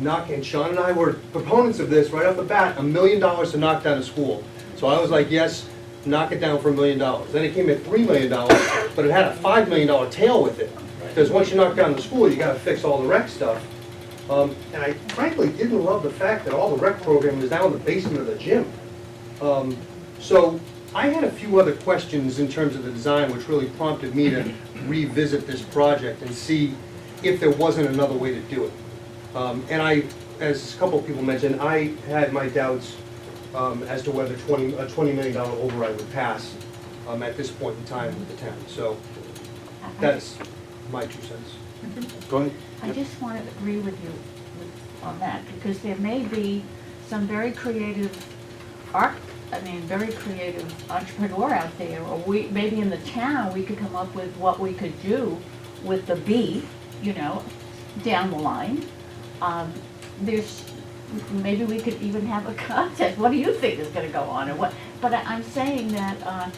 and Sean and I were proponents of this right off the bat, $1 million to knock down a school. So I was like, yes, knock it down for $1 million. Then it came at $3 million, but it had a $5 million tail with it. Because once you knock down the school, you gotta fix all the rec stuff. And I frankly didn't love the fact that all the rec program was down in the basement of the gym. So I had a few other questions in terms of the design, which really prompted me to revisit this project and see if there wasn't another way to do it. And I, as a couple of people mentioned, I had my doubts as to whether a $20 million override would pass at this point in time with the town. So that's my 2 cents. Go ahead. I just want to agree with you on that, because there may be some very creative very creative entrepreneur out there, or maybe in the town, we could come up with what we could do with the B, down the line. Maybe we could even have a contest. What do you think is gonna go on, or what? But I'm saying that,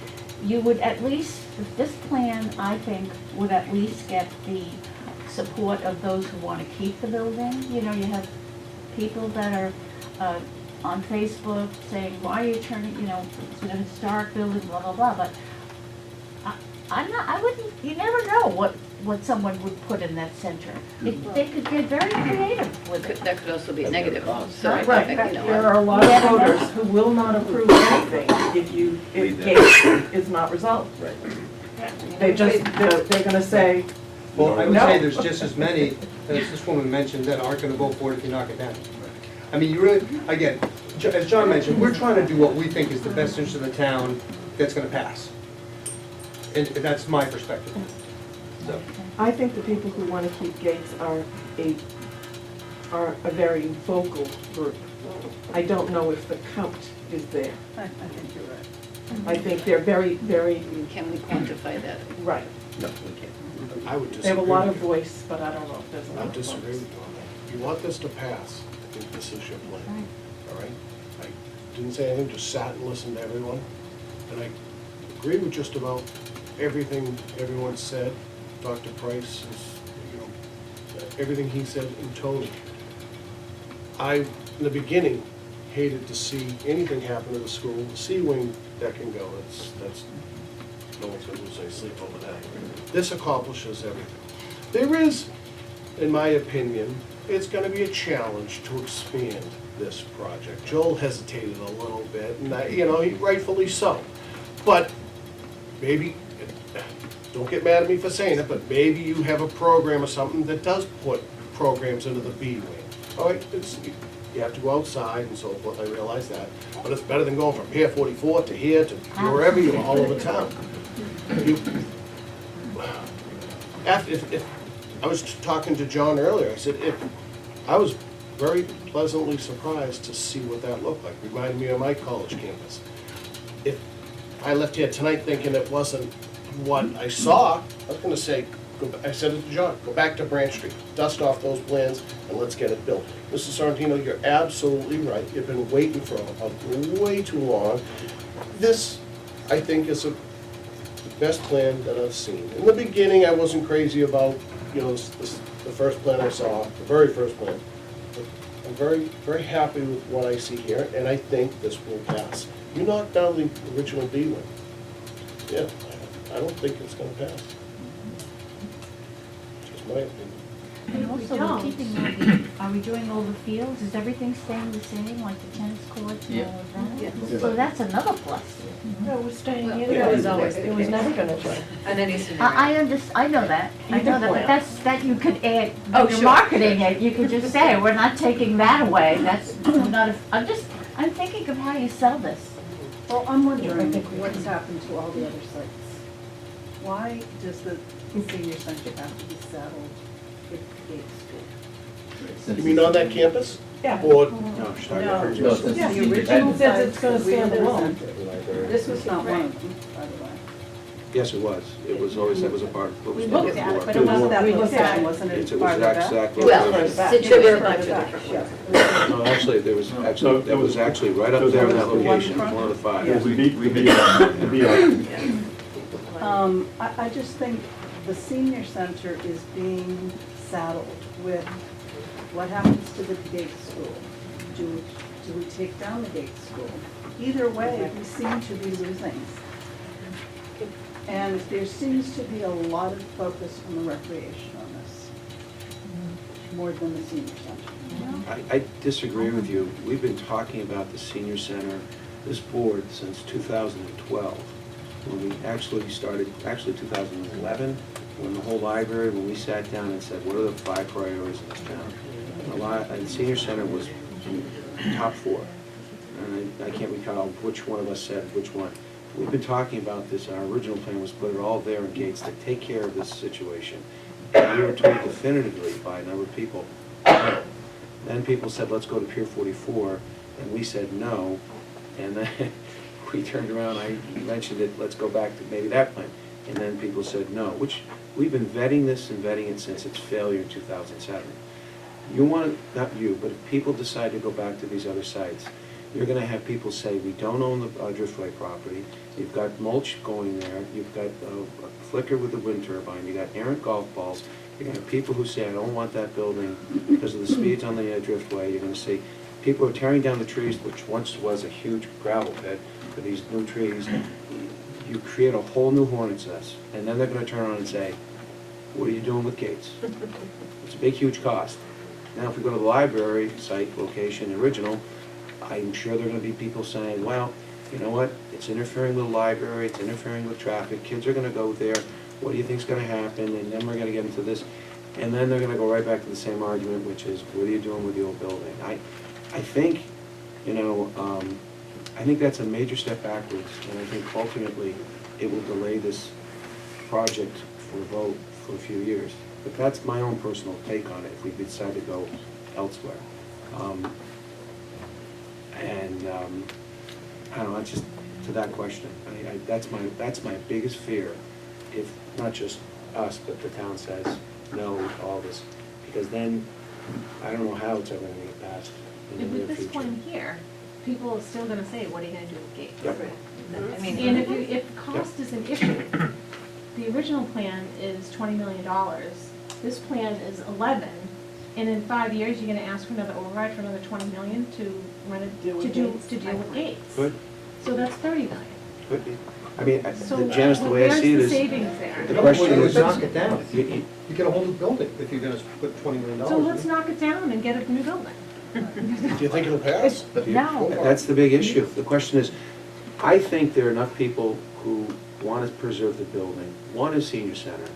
you would at least, this plan, I think, would at least get the support of those who want to keep the building. You have people that are on Facebook saying, why are you turning, it's an historic building, blah, blah, blah. But you never know what someone would put in that center. They could get very creative with it. That could also be negative also. Right, there are a lot of voters who will not approve anything if Gates is not resolved. Right. They're gonna say, Well, I would No. say there's just as many, as this woman mentioned, that aren't gonna vote for it if you knock it down. I mean, you really, again, as John mentioned, we're trying to do what we think is the best interest of the town that's gonna pass. And that's my perspective. So, I think the people who want to keep Gates are a very vocal group. I don't know if the count is there. I think you're right. I think they're very, very, Can we quantify that? right. No, we can't. I would They disagree. have a lot of with you. voice, but I don't know if there's a I lot would of disagree voice. with you on that. You want this to pass, I think this is your plan, all right? I didn't say anything, just sat and listened to everyone, and I agree with just about everything everyone said. Dr. Price is, everything he said in total. I, in the beginning, hated to see anything happen to the school, the C wing that can go, that's, no one's gonna lose any sleep over that. This accomplishes everything. There is, in my opinion, it's gonna be a challenge to expand this project. Joel hesitated a little bit, and he rightfully so. But maybe, don't get mad at me for saying it, but maybe you have a program or something that does put programs into the B wing. All right, you have to go outside and so forth, I realize that. But it's better than going from Pier 44 to here to wherever you are, all over town. If I was talking to John earlier, I said, I was very pleasantly surprised to see what that looked like. Reminded me of my college campus. If I left here tonight thinking it wasn't what I saw, I was gonna say, I said it to John, go back to Branch Street, dust off those plans, and let's get it built. Mr. Sorrentino, you're absolutely right. You've been waiting for way too long. This, I think, is the best plan that I've seen. In the beginning, I wasn't crazy about, the first plan I saw, the very first plan. But I'm very, very happy with what I see here, and I think this will pass. You knocked down the original B wing. Yeah, I don't think it's gonna pass. Just my opinion. And also, we're keeping are we doing all the fields? Is everything staying the same, like the tennis courts and all of that? Yeah. So that's another plus. No, we're staying Well, in. it was always the It was case. never gonna change. And any scenario. I know that, but that you could add, Oh, when you're sure. marketing it, you could just say, we're not taking that away, that's not, I'm thinking of how you sell this. Well, I'm wondering what's happened to all the other sites. Why does the senior center have to be saddled with the Gates School? You mean on that campus? Yeah. Or, No, she's talking No. about No, her. Yeah, The original says it's gonna sites that we stand alone. presented. This was not one of them, by the way. Yes, it was. It was always, that was a part of what was We done looked at it, before. but it wasn't that We looked looked at, at it. wasn't It it was part of that? exactly. Well, Further back. Situate Further much back, different. yeah. No, actually, there was, actually, that was actually right up there in that location, one of the five. It was the B. I just think the senior center is being saddled with what happens to the Gates School. Do do we take down the Gates School? Either way, we seem to be losing. And there seems to be a lot of focus on the recreation on this, more than the senior center. I disagree with you. We've been talking about the senior center, this board, since 2012, when we actually started, actually 2011, when the whole library, when we sat down and said, what are the 5 priorities in this town? And the senior center was in top 4. And I can't recall which one of us said which one. We've been talking about this, our original plan was put it all there in Gates to take care of this situation. And we were told definitively by a number of people, no. Then people said, let's go to Pier 44, and we said no. And then we turned around, I mentioned it, let's go back to maybe that plan. And then people said no, which we've been vetting this and vetting it since its failure in 2007. You want, not you, but if people decide to go back to these other sites, you're gonna have people say, we don't own the Driftway property, you've got mulch going there, you've got a flicker with the wind turbine, you got errant golf balls, you're gonna have people who say, I don't want that building because of the speeds on the Driftway, you're gonna see people are tearing down the trees, which once was a huge gravel pit for these new trees. You create a whole new hornet's nest, and then they're gonna turn around and say, what are you doing with Gates? It's a big, huge cost. Now, if we go to the library site, location, original, I'm sure there are gonna be people saying, well, you know what, it's interfering with the library, it's interfering with traffic, kids are gonna go there, what do you think's gonna happen, and then we're gonna get into this, and then they're gonna go right back to the same argument, which is, what are you doing with the old building? I think, you know, I think that's a major step backwards, and I think ultimately it will delay this project for a vote for a few years. But that's my own personal take on it, if we decide to go elsewhere. I don't know, that's just to that question. That's my biggest fear, if not just us, but the town says no to all this. Because then, I don't know how it's ever gonna get passed in the And near with future. this point here, people are still gonna say, what are you gonna do with Gates? Yep. I mean, And if cost is an issue, the original plan is $20 million, this plan is 11, and in 5 years, you're gonna ask for another override for another 20 million to run it, Deal with to Gates. deal with Gates. Could, So that's 30 million. could be. I mean, So Janice, the way I see it where's the is, savings there? the No, question well, is, you knock it down. you- You get a whole new building if you're gonna put $20 million. So let's knock it down and get a new building. Do you think it'll pass? No. that's the big issue. The question is, I think there are enough people who want to preserve the building, want a senior center,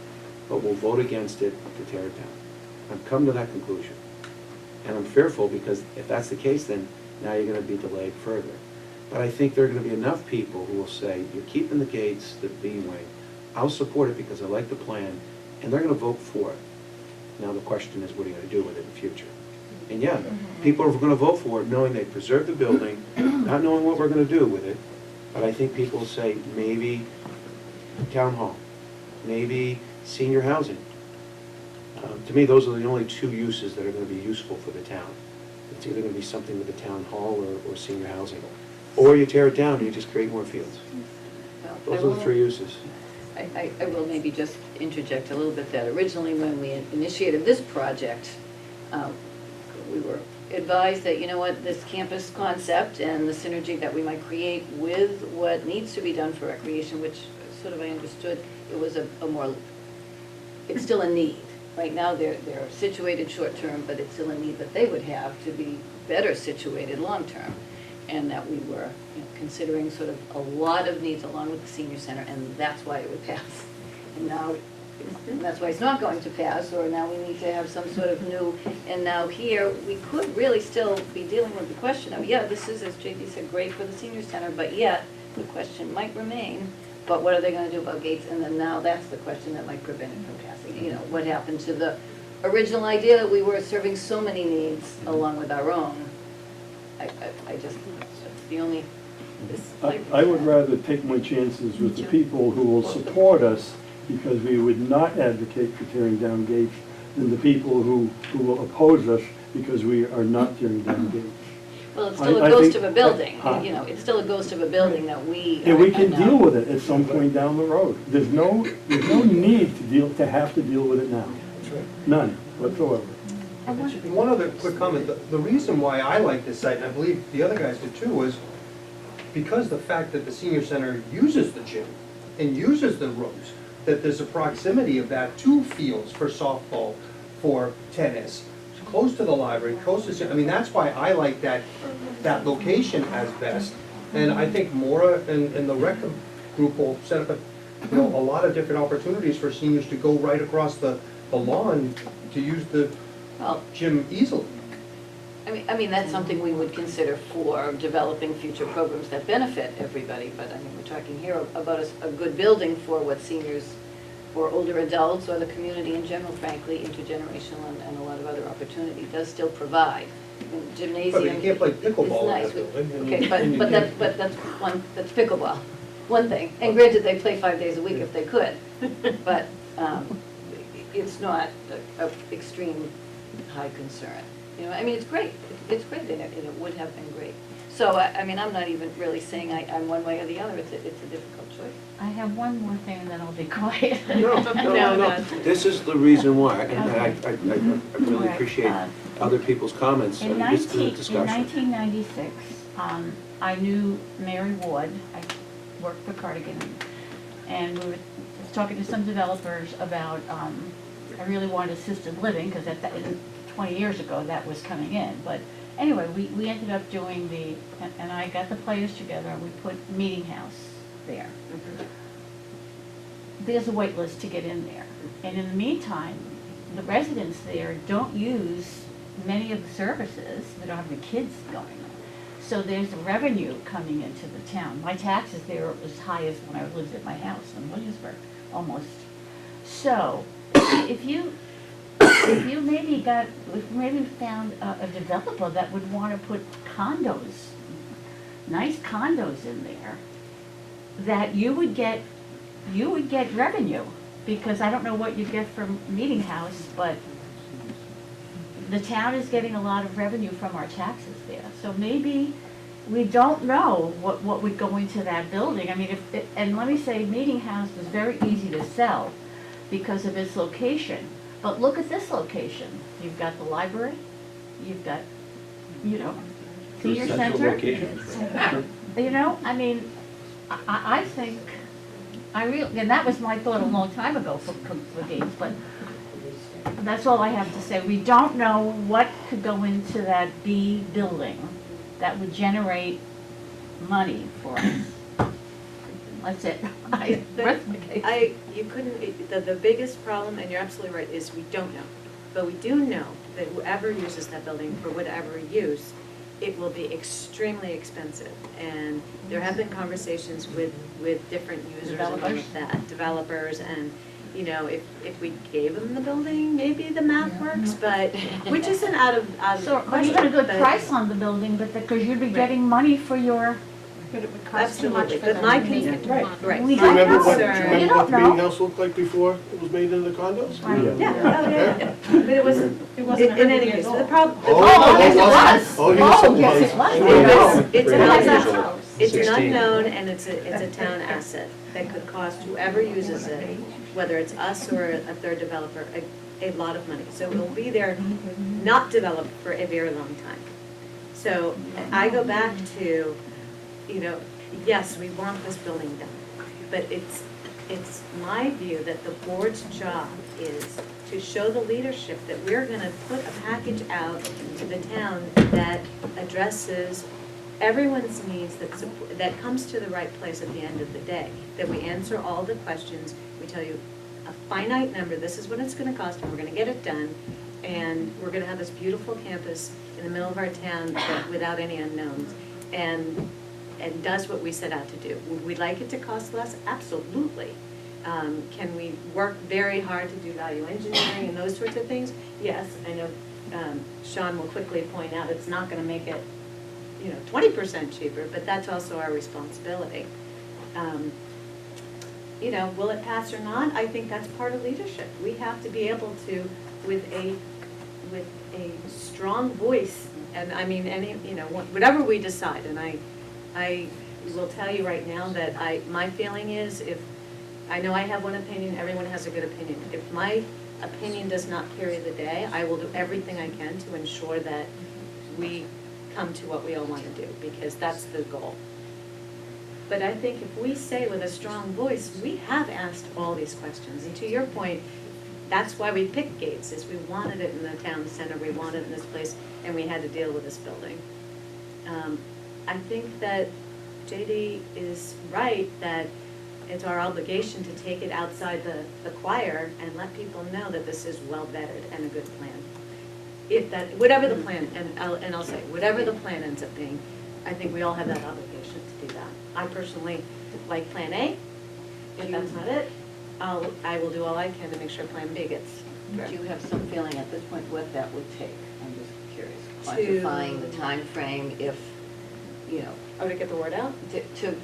but will vote against it to tear it down. I've come to that conclusion. And I'm fearful because if that's the case, then now you're gonna be delayed further. But I think there are gonna be enough people who will say, you're keeping the Gates, the B wing, I'll support it because I like the plan, and they're gonna vote for it. Now the question is, what are you gonna do with it in the future? And yeah, people are gonna vote for it knowing they preserved the building, not knowing what we're gonna do with it. But I think people will say, maybe town hall, maybe senior housing. To me, those are the only 2 uses that are gonna be useful for the town. It's either gonna be something with the town hall or senior housing. Or you tear it down and you just create more fields. Well, Those are the 3 uses. I will maybe just interject a little bit that originally when we initiated this project, we were advised that, you know what, this campus concept and the synergy that we might create with what needs to be done for recreation, which sort of I understood, it was a more, it's still a need. Right now, they're situated short-term, but it's still a need that they would have to be better situated long-term. And that we were, you know, considering sort of a lot of needs along with the senior center, and that's why it would pass. And now, and that's why it's not going to pass, or now we need to have some sort of new, and now here, we could really still be dealing with the question of, yeah, this is, as JP said, great for the senior center, but yet, the question might remain, but what are they gonna do about Gates? And then now that's the question that might prevent it from passing. You know, what happened to the original idea that we were serving so many needs along with our own? I just, that's the only, this. I would rather take my chances with the people who will support us, because we would not advocate for tearing down Gates, than the people who will oppose us because we are not tearing down Gates. Well, it's still a I ghost think- of a building, you know, it's still a ghost of a building that we. And we can are now- deal with it at some point down the road. There's no need to have to deal with it now. None whatsoever. One other quick comment, the reason why I like this site, and I believe the other guys did too, was because the fact that the senior center uses the gym and uses the rooms, that there's a proximity of that to fields for softball, for tennis, close to the library, close to, I mean, that's why I like that location as best. And I think Maura and the rec group will set up a lot of different opportunities for seniors to go right across the lawn to use the Well, gym easily. I mean, that's something we would consider for developing future programs that benefit everybody, but I mean, we're talking here about a good building for what seniors or older adults or the community in general, frankly, intergenerational and a lot of other opportunity does still provide. I mean, gymnasium. But you can't play pickleball nice. in that building. Okay, but that's pickleball, one thing. And granted, they play 5 days a week if they could, but it's not a extreme high concern. You know, I mean, it's great, and it would have been great. So, I mean, I'm not even really saying I'm one way or the other, it's a difficult choice. I have one more thing and then I'll be quiet. No. This is the reason why, and I really Right, appreciate other people's comments. In This is a 1996, I knew Mary Ward, I worked for Cardigan, and we were talking to some developers about, I really wanted assisted living, because 20 years ago that was coming in, but anyway, we ended up doing and I got the players together and we put Meeting House there. There's a wait list to get in there, and in the meantime, the residents there don't use many of the services, they don't have the kids going on. So there's a revenue coming into the town. My taxes there are as high as when I lived at my house in Williamsburg, almost. So, if you maybe found a developer that would want to put condos, nice condos in there, that you would get revenue, because I don't know what you get from Meeting House, but the town is getting a lot of revenue from our taxes there. So maybe we don't know what would go into that building. I mean, and let me say, Meeting House was very easy to sell because of its location. But look at this location. You've got the library, you've got, senior center. You know, I mean, I think, and that was my thought a long time ago for games, but that's all I have to say. We don't know what could go into that B building that would generate money for us. That's it. You couldn't, the biggest problem, and you're absolutely right, is we don't know. But we do know that whoever uses that building for whatever use, it will be extremely expensive. And there have been conversations with different users of that, developers, and, if we gave them the building, maybe the math works, but, which isn't out of So, but you got a good price on the building, but because you'd be getting money for your. But it would cost too much Absolutely, for but them. my to make concern, it right, to right. We Do you remember what, You don't the know. meeting house looked like before it was made into the condos? Right. Yeah, but it wasn't, It wasn't in any 100 case, years the old. problem. Oh, yes, it was. Oh, Yes, it was. It's It has an a- It's an 16. unknown, and it's a town asset that could cost whoever uses it, whether it's us or a third developer, a lot of money. So it will be there, not developed for a very long time. So I go back to, yes, we want this building done, but it's my view that the board's job is to show the leadership that we're gonna put a package out to the town that addresses everyone's needs, that comes to the right place at the end of the day, that we answer all the questions, we tell you a finite number, this is what it's gonna cost, and we're gonna get it done, and we're gonna have this beautiful campus in the middle of our town without any unknowns, and does what we set out to do. Would we like it to cost less? Absolutely. Can we work very hard to do value engineering and those sorts of things? Yes, I know Sean will quickly point out it's not gonna make it 20% cheaper, but that's also our responsibility. Will it pass or not? I think that's part of leadership. We have to be able to, with a strong voice, and I mean, whatever we decide, and I will tell you right now that my feeling is, if I know I have one opinion, everyone has a good opinion. If my opinion does not carry the day. I will do everything I can to ensure that we come to what we all want to do, because that's the goal. But I think if we say with a strong voice, we have asked all these questions, and to your point, that's why we picked Gates, is we wanted it in the town center, we wanted it in this place, and we had to deal with this building. I think that JD is right, that it's our obligation to take it outside the choir and let people know that this is well vetted and a good plan. If that, whatever the plan, and I'll say, whatever the plan ends up being, I think we all have that obligation to do that. I personally like Plan A. If that's not it, I will do all I can to make sure Plan B gets. Do you have some feeling at this point what that would take? I'm just curious. To- Quantifying the time frame, if, you know, Oh, to get the word out? to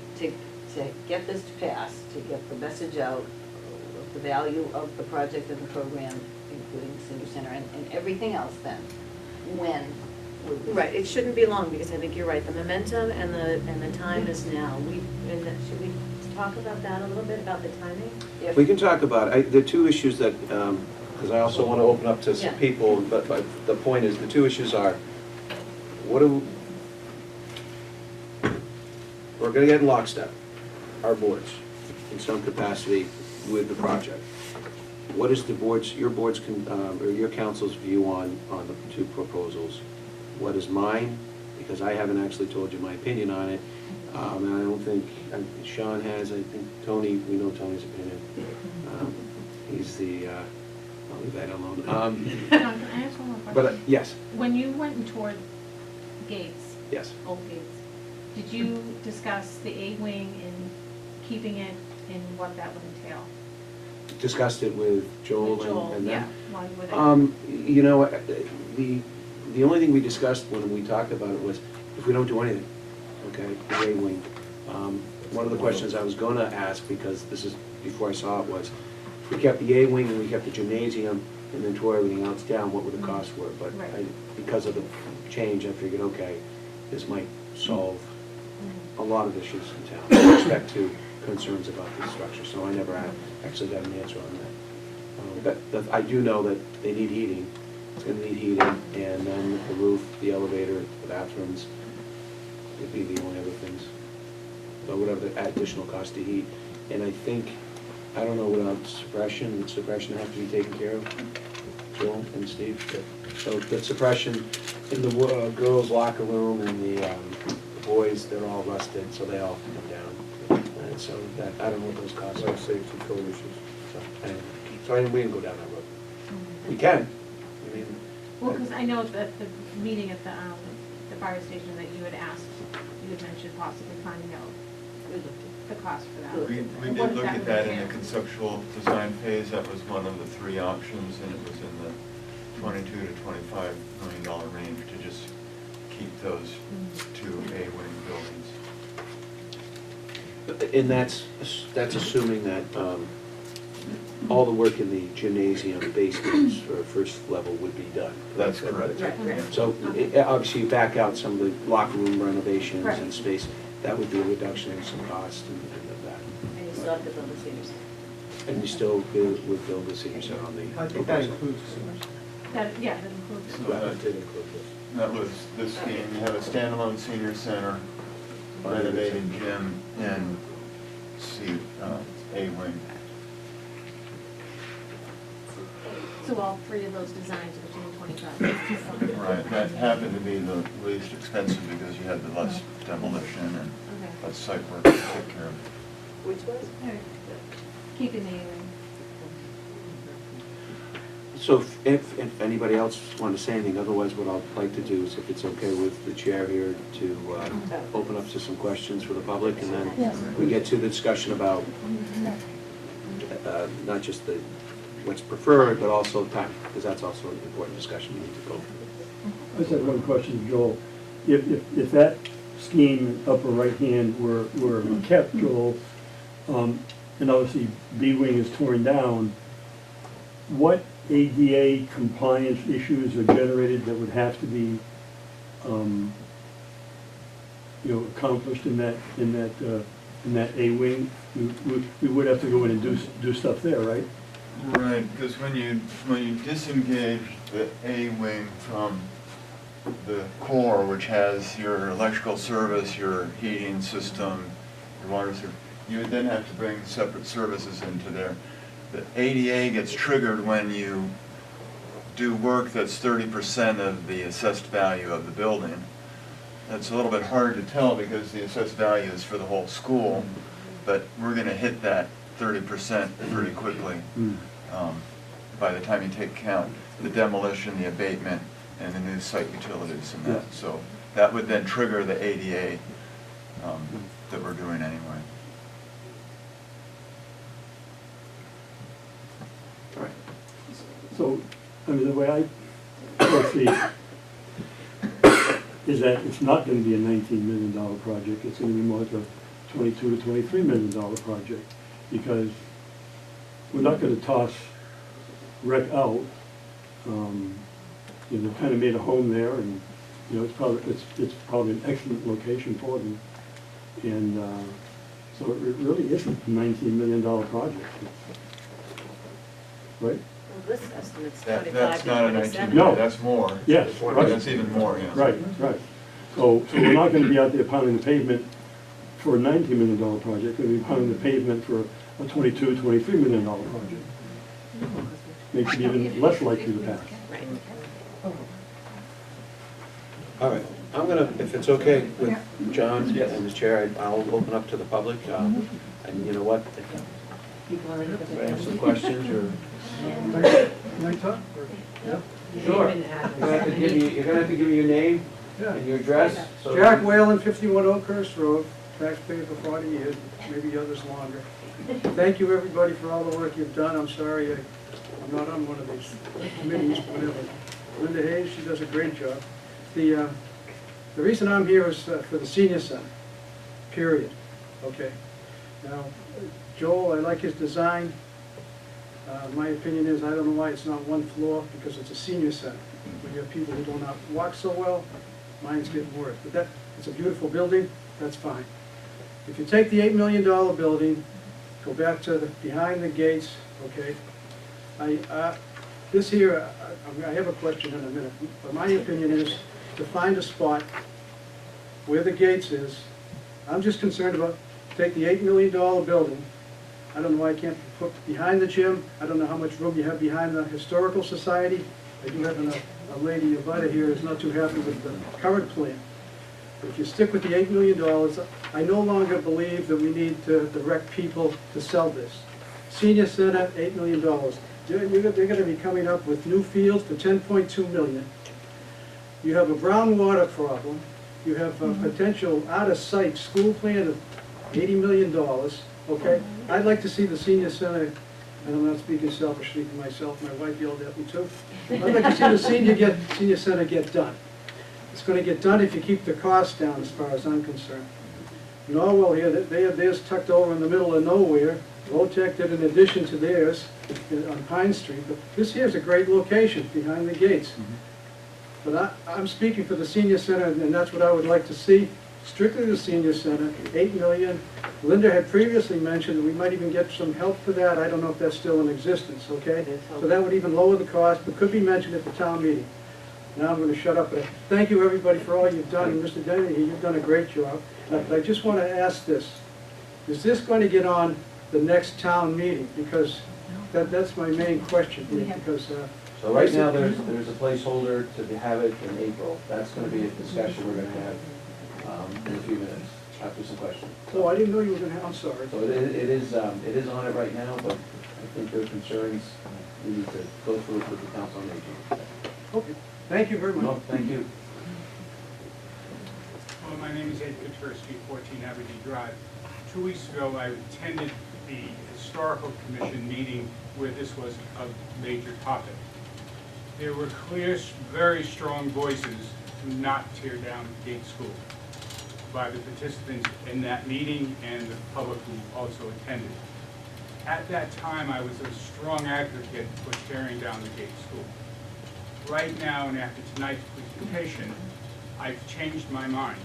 get this to pass, to get the message out of the value of the project and the program, including the senior center and everything else then, when would we? Right, it shouldn't be long, because I think you're right, the momentum and the time is now. Should we talk about that a little bit, about the timing? If- We can talk about it. There are two issues that, because I also want to open up to some Yeah. people, but the point is, the two issues are, what do, we're going to get in lockstep, our boards, in some capacity with the project. What is the board's, your board's, or your council's view on the two proposals? What is mine? Because I haven't actually told you my opinion on it. And I don't think, Sean has, I think Tony, we know Tony's opinion. He's the, I'll leave that alone. John, can I ask one more question? But, yes, When you went and toured Gates, yes. old Gates, did you discuss the A-wing and keeping it in what that would entail? Discussed it with Joel With Joel, and yeah, them. while you were there. You know, the only thing we discussed when we talked about it was, if we don't do anything, okay, the A-wing. One of the questions I was gonna ask, because this is, before I saw it, was, if we kept the A-wing and we kept the gymnasium and then tore everything else down, what would the costs were? But Right. because of the change, I figured, okay, this might solve a lot of issues in town with respect to concerns about the structure, so I never actually got an answer on that. But I do know that they need heating, it's gonna need heating, and then the roof, the elevator, the bathrooms would be the only other things. So whatever the additional cost to heat, and I think, I don't know, without suppression, would suppression have to be taken care of? Joel and Steve? So the suppression in the girls' locker room and the boys, they're all rusted, so they all come down. And so that, I don't know what those costs are. Life safety code issues. So we can go down that road. We can. I mean, Well, because I know that the meeting at the fire station that you had asked, you had mentioned possibly finding out the cost for that. We And did what look at would that in the entail. conceptual design phase. That was one of the three options, and it was in the $22 to $25 million range to just keep those two A-wing buildings. and that's assuming that all the work in the gymnasium basements or first level would be done. That's correct. Right, right. So obviously, you back out some of the locker room renovations Right. and space, that would be a reduction in some cost and that. And you still have to build the senior center. And you still would build the senior center on the. I think that includes seniors. Yeah, that includes. So That did include this. that was the scheme. You have a standalone senior center, renovated gym, and A-wing. So all three of those designs are between 25. Right, that happened to be the least expensive because you had the less demolition and Okay. less site work to take care of. Which was? All right. Keeping the A-wing. So if anybody else wanted to say anything, otherwise what I'd like to do is, if it's okay with the chair here, to open up to some questions for the public, and then we get to the discussion about not just what's preferred, but also time, because that's also an important discussion we need to go through. I just have one question, Joel. If that scheme, upper right hand, were kept, Joel, and obviously B-wing is torn down, what ADA compliance issues are generated that would have to be, accomplished in that A-wing? We would have to go in and do stuff there, right? Right, because when you disengage the A wing from the core, which has your electrical service, your heating system, your water service, you would then have to bring separate services into there. The ADA gets triggered when you do work that's 30% of the assessed value of the building. That's a little bit hard to tell because the assessed value is for the whole school, but we're going to hit that 30% pretty quickly by the time you take account the demolition, the abatement, and the new site utilities and that. Yeah. So that would then trigger the ADA that we're doing anyway. So, I mean, the way I foresee it is that it's not gonna be a $19 million project, it's gonna be more like a $22 to $23 million project, because we're not gonna toss rec out. You know, kind of made a home there, and, you know, it's probably an excellent location for them. And, so it really isn't a $19 million project. Well, Right? this estimate's That's 25 to not a 27. 19, No. that's more. Yes, right. That's even more, yes. Right, right. So we're not gonna be out there pounding the pavement for a $19 million project, we're gonna be pounding the pavement for a $22, $23 million project. Makes it even less likely to pass. Right. All right, I'm gonna, if it's okay with John and the chair, I'll open up to the public. And you know what, People are in if I have some questions or... Can I talk? Sure. You're gonna have to give me your name and your address. so- Jack Whalen, 51 Oakhurst Road, taxpayer for 40 years, maybe others longer. Thank you, everybody, for all the work you've done. I'm sorry I'm not on one of these committees, but whatever. Linda Hayes, she does a great job. The reason I'm here is for the senior center, period. Okay. Now, Joel, I like his design. My opinion is, I don't know why it's not one floor, because it's a senior center. When you have people who do not walk so well, mine's getting worse. But it's a beautiful building, that's fine. If you take the $8 million building, go back to behind the gates, okay? This here, I have a question in a minute, but my opinion is to find a spot where the gates is. I'm just concerned about, take the $8 million building, I don't know why I can't put behind the gym, I don't know how much room you have behind the Historical Society. I do have a lady, a butter here, who's not too happy with the current plan. If you stick with the $8 million, I no longer believe that we need to direct people to sell this. Senior Center, $8 million. They're going to be coming up with new fields for $10.2 million. You have a brownwater problem. You have a potential out-of-sight school plan of $80 million, okay? I'd like to see the Senior Center, and I'm not speaking selfishly for myself, my wife yelled at me too. I'd like to see the Senior Center get done. It's going to get done if you keep the costs down, as far as I'm concerned. Norwell here, they have theirs tucked over in the middle of nowhere. Lotec did an addition to theirs on Pine Street, but this here is a great location behind the gates. But I'm speaking for the Senior Center, and that's what I would like to see. Strictly the Senior Center, $8 million. Linda had previously mentioned that we might even get some help for that. I don't know if that's still in existence, okay? So that would even lower the cost, but could be mentioned at the town meeting. Now I'm going to shut up. But thank you, everybody, for all you've done. And Mr. Dennehy, you've done a great job. But I just want to ask this. Is this going to get on the next town meeting? Because that's my main question here, because... So right now, there's a placeholder to have it in April. That's gonna be a discussion we're gonna have in a few minutes, after some questions. Oh, I didn't know you were going to, I'm sorry. So it is on it right now, but I think there are concerns, we need to go through it with the council on aging. Okay, thank you very much. No, thank you. Hello, my name is Ed Kutchersky, 14 Abbey Drive. 2 weeks ago, I attended the Historical Commission meeting where this was a major topic. There were clear, very strong voices to not tear down Gate School by the participants in that meeting and the public who also attended. At that time, I was a strong advocate for tearing down the Gate School. Right now, and after tonight's presentation, I've changed my mind.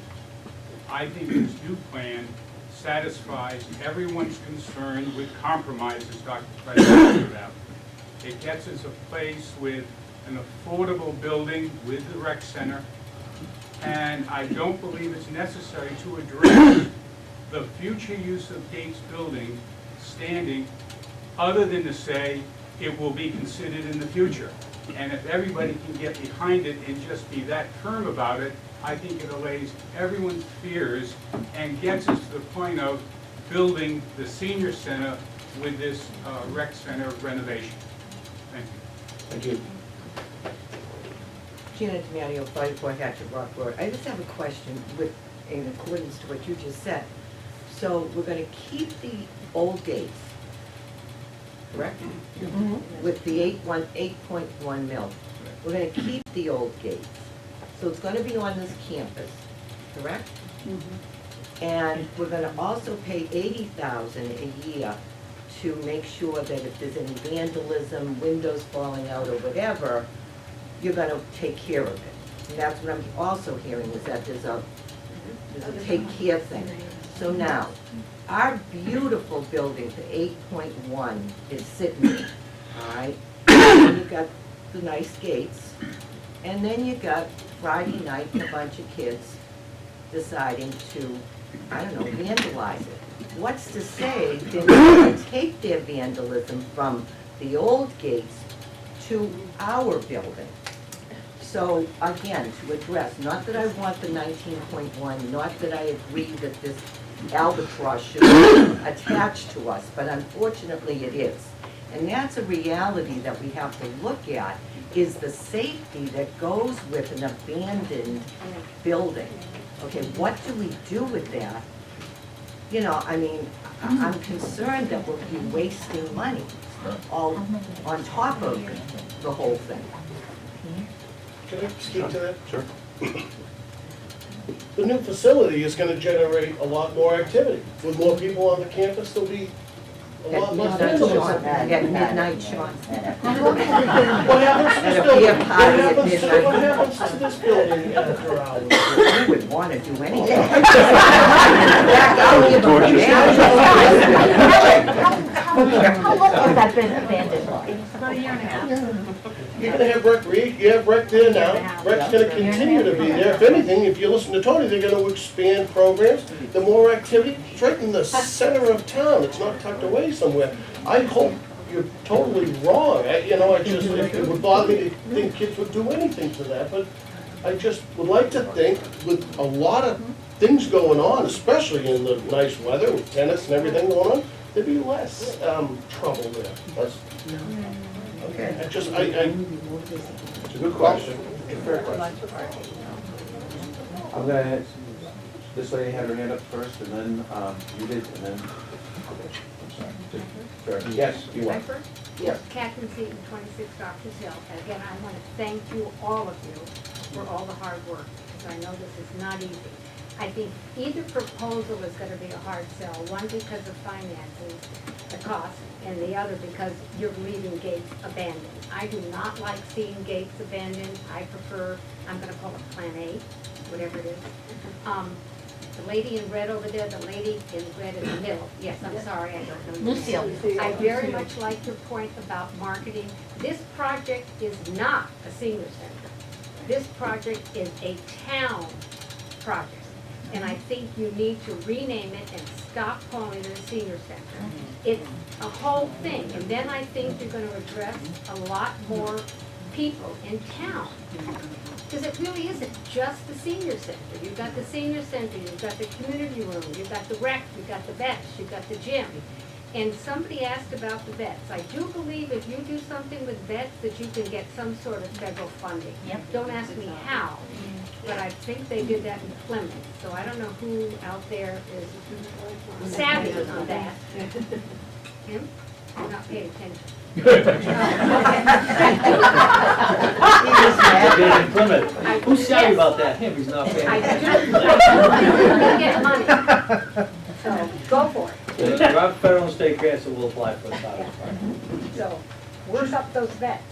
I think this new plan satisfies everyone's concern with compromise, as Dr. President talked about. It gets us a place with an affordable building with the rec center. And I don't believe it's necessary to address the future use of Gates Building standing, other than to say it will be considered in the future. And if everybody can get behind it and just be that firm about it, I think it allays everyone's fears and gets us to the point of building the senior center with this rec center renovation. Thank you. Thank you. Janet DiMatteo, 54 Hatchet Rock Road. I just have a question in accordance to what you just said. So we're gonna keep the old gates, correct? With the 8.1 mil. We're gonna keep the old gates. So it's gonna be on this campus, correct? And we're gonna also pay $80,000 a year to make sure that if there's any vandalism, windows falling out or whatever, you're gonna take care of it. And that's what I'm also hearing, is that there's a take care thing. So now, our beautiful building, the 8.1, is sitting there, all right? And you've got the nice gates, and then you got Friday night and a bunch of kids deciding to, I don't know, vandalize it. What's to say they're not gonna take their vandalism from the old gates to our building? So again, to address, not that I want the 19.1, not that I agree that this albatross should be attached to us, but unfortunately it is. And that's a reality that we have to look at, is the safety that goes with an abandoned building. Okay, what do we do with that? You know, I mean, I'm concerned that we'll be wasting money all on top of the whole thing. Can I speak to that? Sure. The new facility is gonna generate a lot more activity. With more people on the campus, there'll be a lot less vandalism. At midnight, Sean. What happens to this At a beer building? party at What midnight. happens to this building after hours? Who would want to do anything? Back out, give them a How long has that been abandoned? About a year and a half. You're gonna have rec, you have rec there now, rec's gonna continue to be there. If anything, if you listen to Tony, they're gonna expand programs, the more activity. It's right in the center of town, it's not tucked away somewhere. I hope you're totally wrong, I just, it would bother me to think kids would do anything to that, but I just would like to think with a lot of things going on, especially in the nice weather with tennis and everything going on, there'd be less trouble there. That's, Okay. it's It's a good question. It's a fair question. I'm gonna, this lady had her hand up first, and then you did, and then, fair. Yes, you want. Yes. Catherine Seaton, 26 Doctors Hill. And again, I want to thank you, all of you, for all the hard work, because I know this is not easy. I think either proposal is going to be a hard sell, one because of finances, the cost, and the other because you're leaving gates abandoned. I do not like seeing gates abandoned. I prefer, I'm going to call it Plan A, whatever it is. The lady in red over there, the lady in red in the middle. Yes, I'm sorry, I don't know. Lucille. I very much like your point about marketing. This project is not a senior center. This project is a town project. And I think you need to rename it and stop calling it a senior center. It's a whole thing. And then I think you're going to address a lot more people in town. Because it really isn't just the senior center. You've got the senior center, you've got the community room, you've got the rec, you've got the vets, you've got the gym. And somebody asked about the vets. I do believe if you do something with vets that you can get some sort of federal funding. Yep. Don't ask me how, but I think they did that in Plymouth. So I don't know who out there is savvy on that. Him? I'm not paying attention. Who's sorry about that? Him, he's not paying I attention. do get money, so go for it. There are federal and state grants that will apply for the fire department. So work up those vets.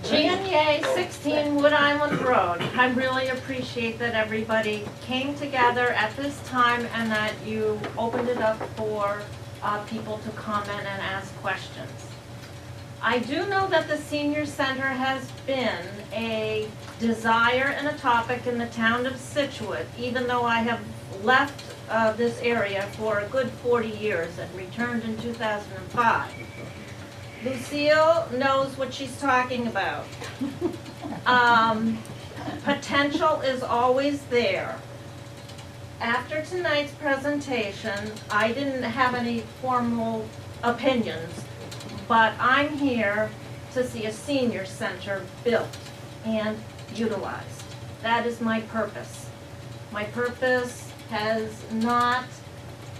Jan Ye, 16 Wood Island Road. I really appreciate that everybody came together at this time and that you opened it up for people to comment and ask questions. I do know that the senior center has been a desire and a topic in the town of Scituate, even though I have left this area for a good 40 years and returned in 2005. Lucille knows what she's talking about. Potential is always there. After tonight's presentation, I didn't have any formal opinions, but I'm here to see a senior center built and utilized. That is my purpose. My purpose has not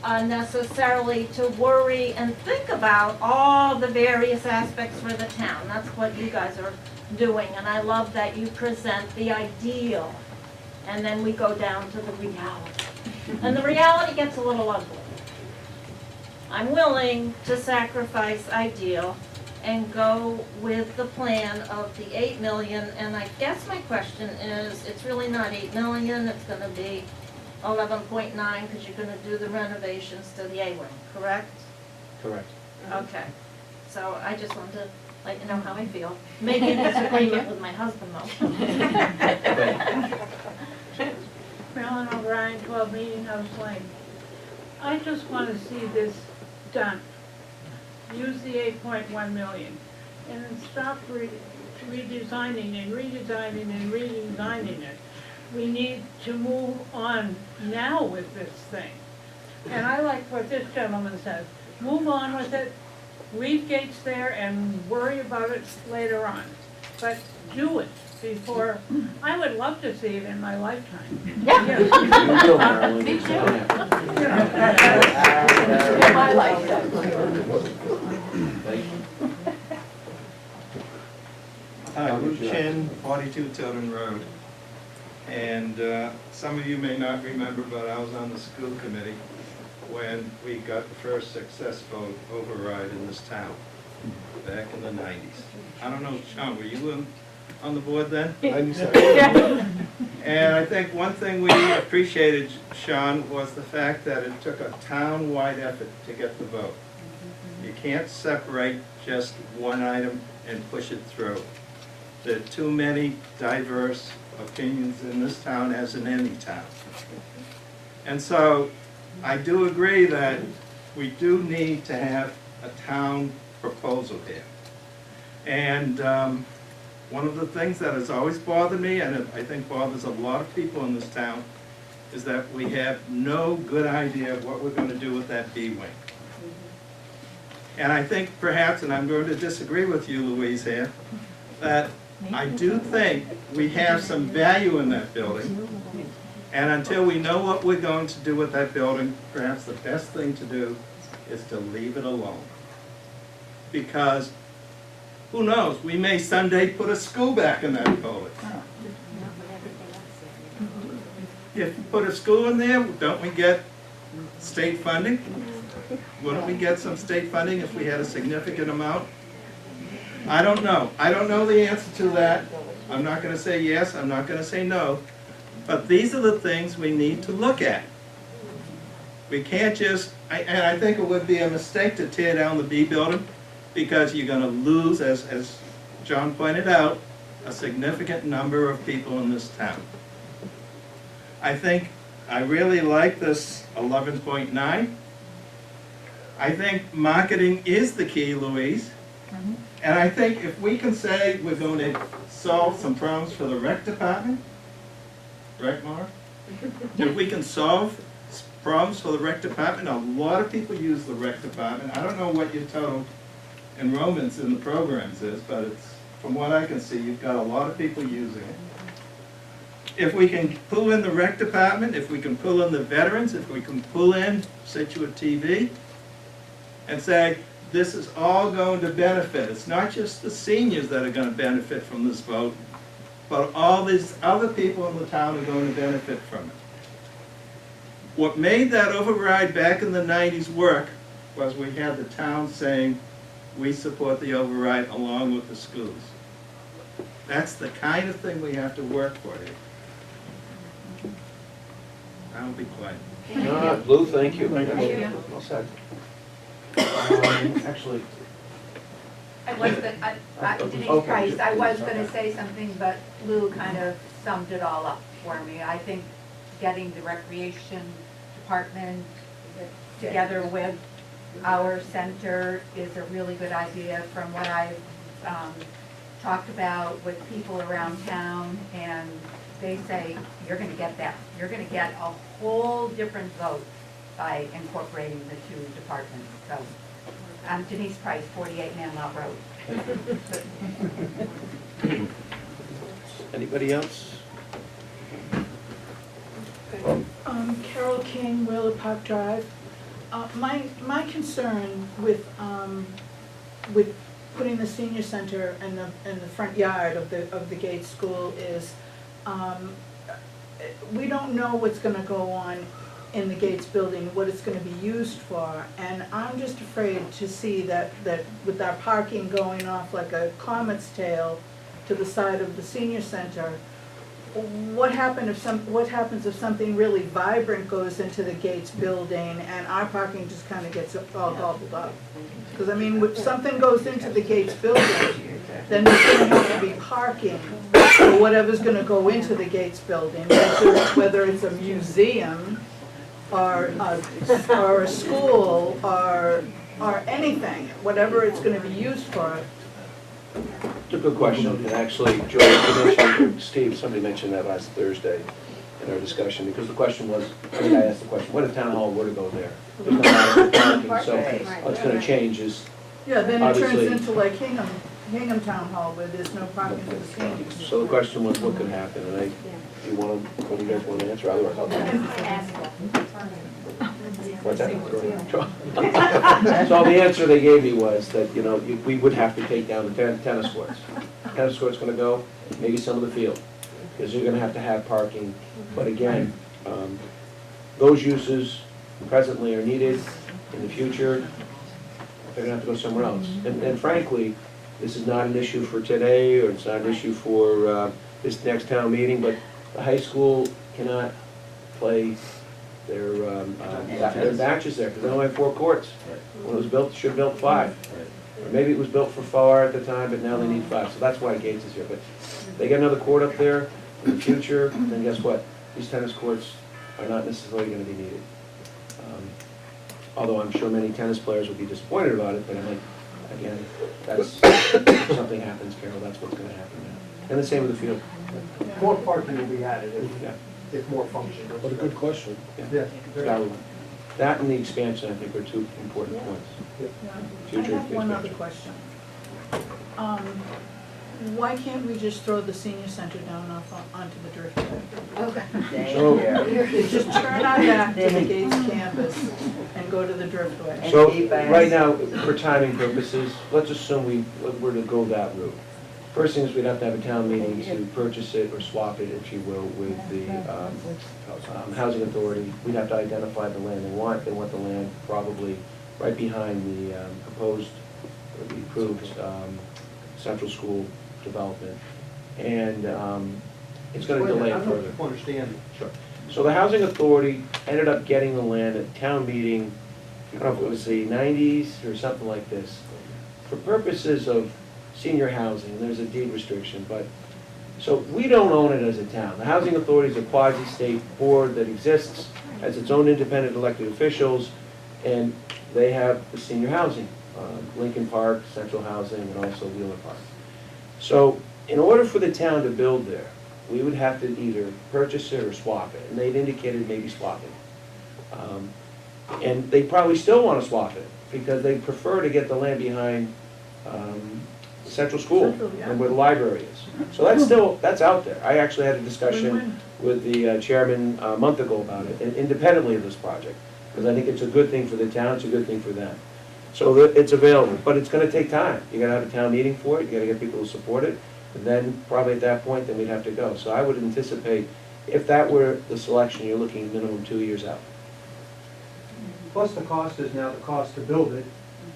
necessarily to worry and think about all the various aspects for the town. That's what you guys are doing, and I love that you present the ideal, and then we go down to the reality. And the reality gets a little ugly. I'm willing to sacrifice ideal and go with the plan of the 8 million, and I guess my question is, it's really not 8 million, it's gonna be 11.9, because you're gonna do the renovations to the A-wing, correct? Correct. Okay, so I just wanted to let you know how I feel. Maybe in disagreement with my husband though. Marilyn O'Brien, 12 Meeting House Lane. I just want to see this done. Use the 8.1 million and then stop redesigning and redesigning and redesigning it. We need to move on now with this thing. And I like what this gentleman says. Move on with it, leave gates there and worry about it later on. But do it before, I would love to see it in my lifetime. You will, Marilyn. Me too. In my lifetime. Hi, Lou Chin, 42 Tilden Road. And some of you may not remember, but I was on the school committee when we got the first success vote override in this town, back in the 90s. I don't know, Sean, were you on the board then? 97. And I think one thing we appreciated, Sean, was the fact that it took a town-wide effort to get the vote. You can't separate just one item and push it through. There are too many diverse opinions in this town, as in any town. And so I do agree that we do need to have a town proposal here. And one of the things that has always bothered me, and I think bothers a lot of people in this town, is that we have no good idea of what we're going to do with that B-wing. And I think perhaps, and I'm going to disagree with you, Louise, here, that I do think we have some value in that building. And until we know what we're going to do with that building, perhaps the best thing to do is to leave it alone. Because who knows, we may someday put a school back in that building. If you put a school in there, don't we get state funding? Wouldn't we get some state funding if we had a significant amount? I don't know. I don't know the answer to that. I'm not going to say yes, I'm not going to say no. But these are the things we need to look at. We can't just, and I think it would be a mistake to tear down the B building, because you're going to lose, as John pointed out, a significant number of people in this town. I really like this 11.9. I think marketing is the key, Louise. And I think if we can say we're going to solve some problems for the rec department, right, Maura? If we can solve problems for the rec department, a lot of people use the rec department. I don't know what your total enrollments in the programs is, but it's, from what I can see, you've got a lot of people using it. If we can pull in the rec department, if we can pull in the veterans, if we can pull in Scituate TV, and say, this is all going to benefit. It's not just the seniors that are going to benefit from this vote, but all these other people in the town are going to benefit from it. What made that override back in the 90s work was we had the town saying, we support the override along with the schools. That's the kind of thing we have to work for here. I'll be quiet. Lou, thank you. Thank you. Well said. Actually, I was, Denise Okay. Price, I was gonna say something, but Lou kind of summed it all up for me. I think getting the recreation department together with our center is a really good idea from what I've talked about with people around town, and they say, you're gonna get that. You're gonna get a whole different vote by incorporating the two departments. So, I'm Denise Price, 48 Manlot Road. Anybody else? Carol King, Wheeler Park Drive. My concern with putting the senior center in the front yard of the Gates School is, we don't know what's gonna go on in the Gates building, what it's gonna be used for, and I'm just afraid to see that with our parking going off like a comet's tail to the side of the senior center, what happens if something really vibrant goes into the Gates building and our parking just kind of gets all gobbled up? Because I mean, if something goes into the Gates building, then there's going to have to be parking for whatever's going to go into the Gates building, whether it's a museum or a school or anything, whatever it's going to be used for. It's a good question, and actually, Joe, you mentioned, Steve, somebody mentioned that last Thursday in our discussion, because the question was, I think I asked the question, what if town hall were to go there? There's no parking, so what's gonna change is, Yeah, then it turns obviously, into like Hingham Town Hall where there's no parking for the seniors. so the question was, what could happen, and do you wanna, what do you guys want to answer, otherwise I'll. What's that? So the answer they gave me was that, you know, we would have to take down the tennis courts. Tennis court's gonna go, maybe some of the field, because you're gonna have to have parking. But again, those uses presently are needed. In the future, they're gonna have to go somewhere else. And frankly, this is not an issue for today, or it's not an issue for this next town meeting, but the high school cannot play their matches there, because they only have 4 courts. When it was built, it should have built 5. Or maybe it was built for 4 at the time, but now they need 5, so that's why Gates is here. But they get another court up there in the future, then guess what? These tennis courts are not necessarily gonna be needed. Although I'm sure many tennis players would be disappointed about it, but I'm like, again, that's, if something happens, Carol, that's what's gonna happen now. And the same with the field. More parking will be added Yeah. if more function. What a good question. Yeah. That and the expansion, I think, are 2 important points. I Future have one other expansion. question. Why can't we just throw the senior center down onto the driftway? Okay. So, Just turn our back to the Gates campus and go to the driftway. so right now, for timing purposes, let's assume we were to go that route. First thing is we'd have to have a town meeting to purchase it or swap it, if you will, with the housing authority. We'd have to identify the land they want. They want the land probably right behind the proposed, or the approved central school development. And it's gonna delay it further. I understand. Sure. So the housing authority ended up getting the land at town meeting, I don't know if it was the 90s or something like this, for purposes of senior housing. There's a deed restriction, but, so we don't own it as a town. The housing authority is a quasi-state board that exists, has its own independent elected officials, and they have the senior housing, Lincoln Park, Central Housing, and also Wheeler Park. So in order for the town to build there, we would have to either purchase it or swap it, and they'd indicated maybe swapping. And they probably still want to swap it, because they prefer to get the land behind Central School and where the library is. So that's out there. I actually had a discussion with the chairman a month ago about it, independently of this project, because I think it's a good thing for the town, it's a good thing for them. So it's available, but it's gonna take time. You gotta have a town meeting for it, you gotta get people to support it, and then probably at that point, then we'd have to go. So I would anticipate, if that were the selection, you're looking minimum 2 years out. Plus the cost is now the cost to build it,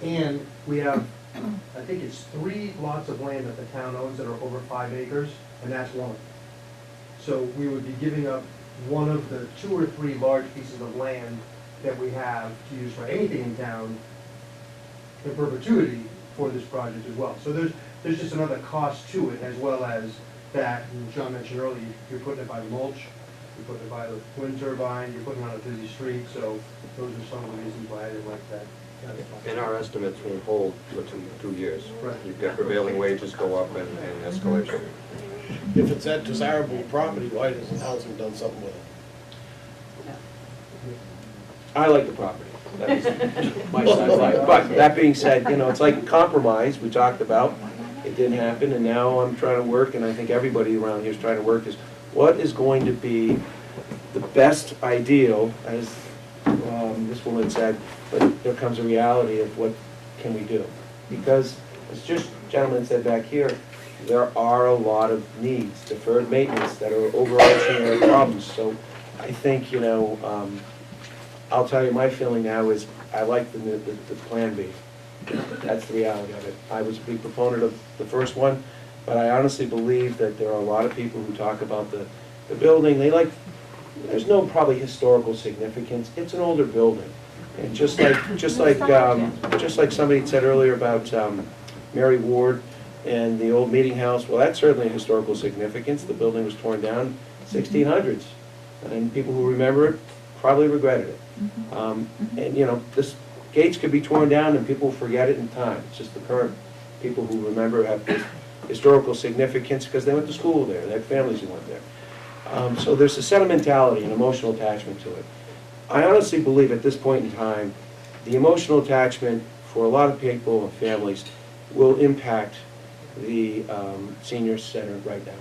and we have, I think it's 3 lots of land that the town owns that are over 5 acres, and that's one of them. So we would be giving up one of the 2 or 3 large pieces of land that we have to use for anything in town in perpetuity for this project as well. So there's just another cost to it, as well as that, and John mentioned earlier, you're putting it by the mulch, you're putting it by the wind turbine, you're putting it on a busy street, so those are some of the reasons why I didn't like that. And our estimates will hold for two years. Right. You've got prevailing wages go up and escalation. If it's that desirable property, why hasn't housing done something with it? I like the property. That's my side life. But that being said, you know, it's like compromise we talked about. It didn't happen, and now I'm trying to work, and I think everybody around here is trying to work, is what is going to be the best ideal, as this woman said, but there comes a reality of what can we do. Because, as just gentleman said back here, there are a lot of needs, deferred maintenance, that are overarching our problems. So I think, you know, I'll tell you, my feeling now is I like the Plan B. That's the reality of it. I was a big proponent of the first one, but I honestly believe that there are a lot of people who talk about the building. They like, there's no probably historical significance. It's an older building. And just like somebody said earlier about Mary Ward and the old meeting house, well, that's certainly a historical significance. The building was torn down 1600s. And people who remember it probably regretted it. And you know, this gates could be torn down and people forget it in time. It's just the current people who remember have this historical significance because they went to school there, they had families who went there. So there's a sentimentality and emotional attachment to it. I honestly believe at this point in time, the emotional attachment for a lot of people and families will impact the senior center right now.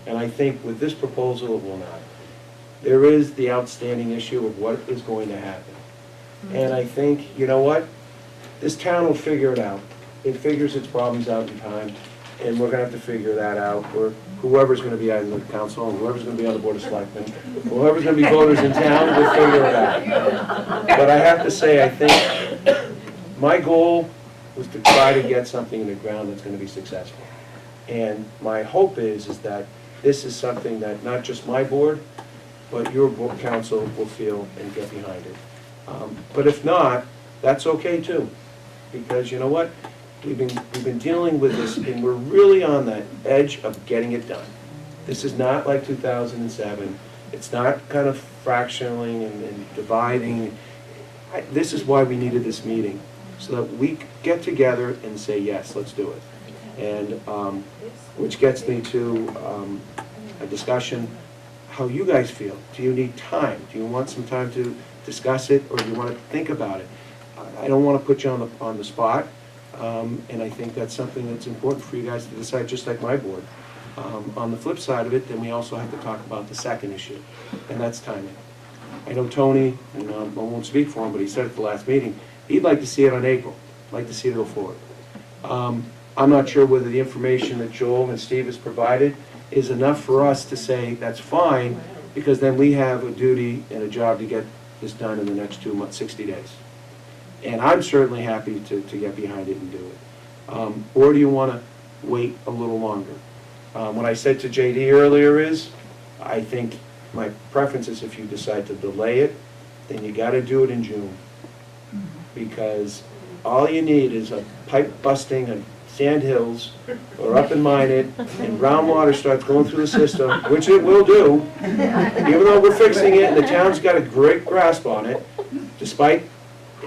And I think with this proposal, it will not. There is the outstanding issue of what is going to happen. And I think, you know what? This town will figure it out. It figures its problems out in time, and we're gonna have to figure that out. Or whoever's gonna be on the council, and whoever's gonna be on the board of selectmen, whoever's gonna be voters in town, will figure it out. But I have to say, I think my goal was to try to get something in the ground that's gonna be successful. And my hope is that this is something that not just my board, but your board council will feel and get behind it. But if not, that's okay too, because you know what? We've been dealing with this, and we're really on the edge of getting it done. This is not like 2007. It's not kind of fractioning and dividing. This is why we needed this meeting, so that we get together and say, yes, let's do it. And which gets me to a discussion, how you guys feel. Do you need time? Do you want some time to discuss it, or do you want to think about it? I don't want to put you on the spot, and I think that's something that's important for you guys to decide, just like my board. On the flip side of it, then we also have to talk about the second issue, and that's timing. I know Tony, and I won't speak for him, but he said at the last meeting, he'd like to see it on April, like to see it go forward. I'm not sure whether the information that Joel and Steve has provided is enough for us to say that's fine, because then we have a duty and a job to get this done in the next 2 months, 60 days. And I'm certainly happy to get behind it and do it. Or do you want to wait a little longer? What I said to JD earlier is, I think my preference is if you decide to delay it, then you got to do it in June. Because all you need is a pipe busting on Sand Hills, or up in Minot, and groundwater starts going through the system, which it will do, even though we're fixing it, and the town's got a great grasp on it, despite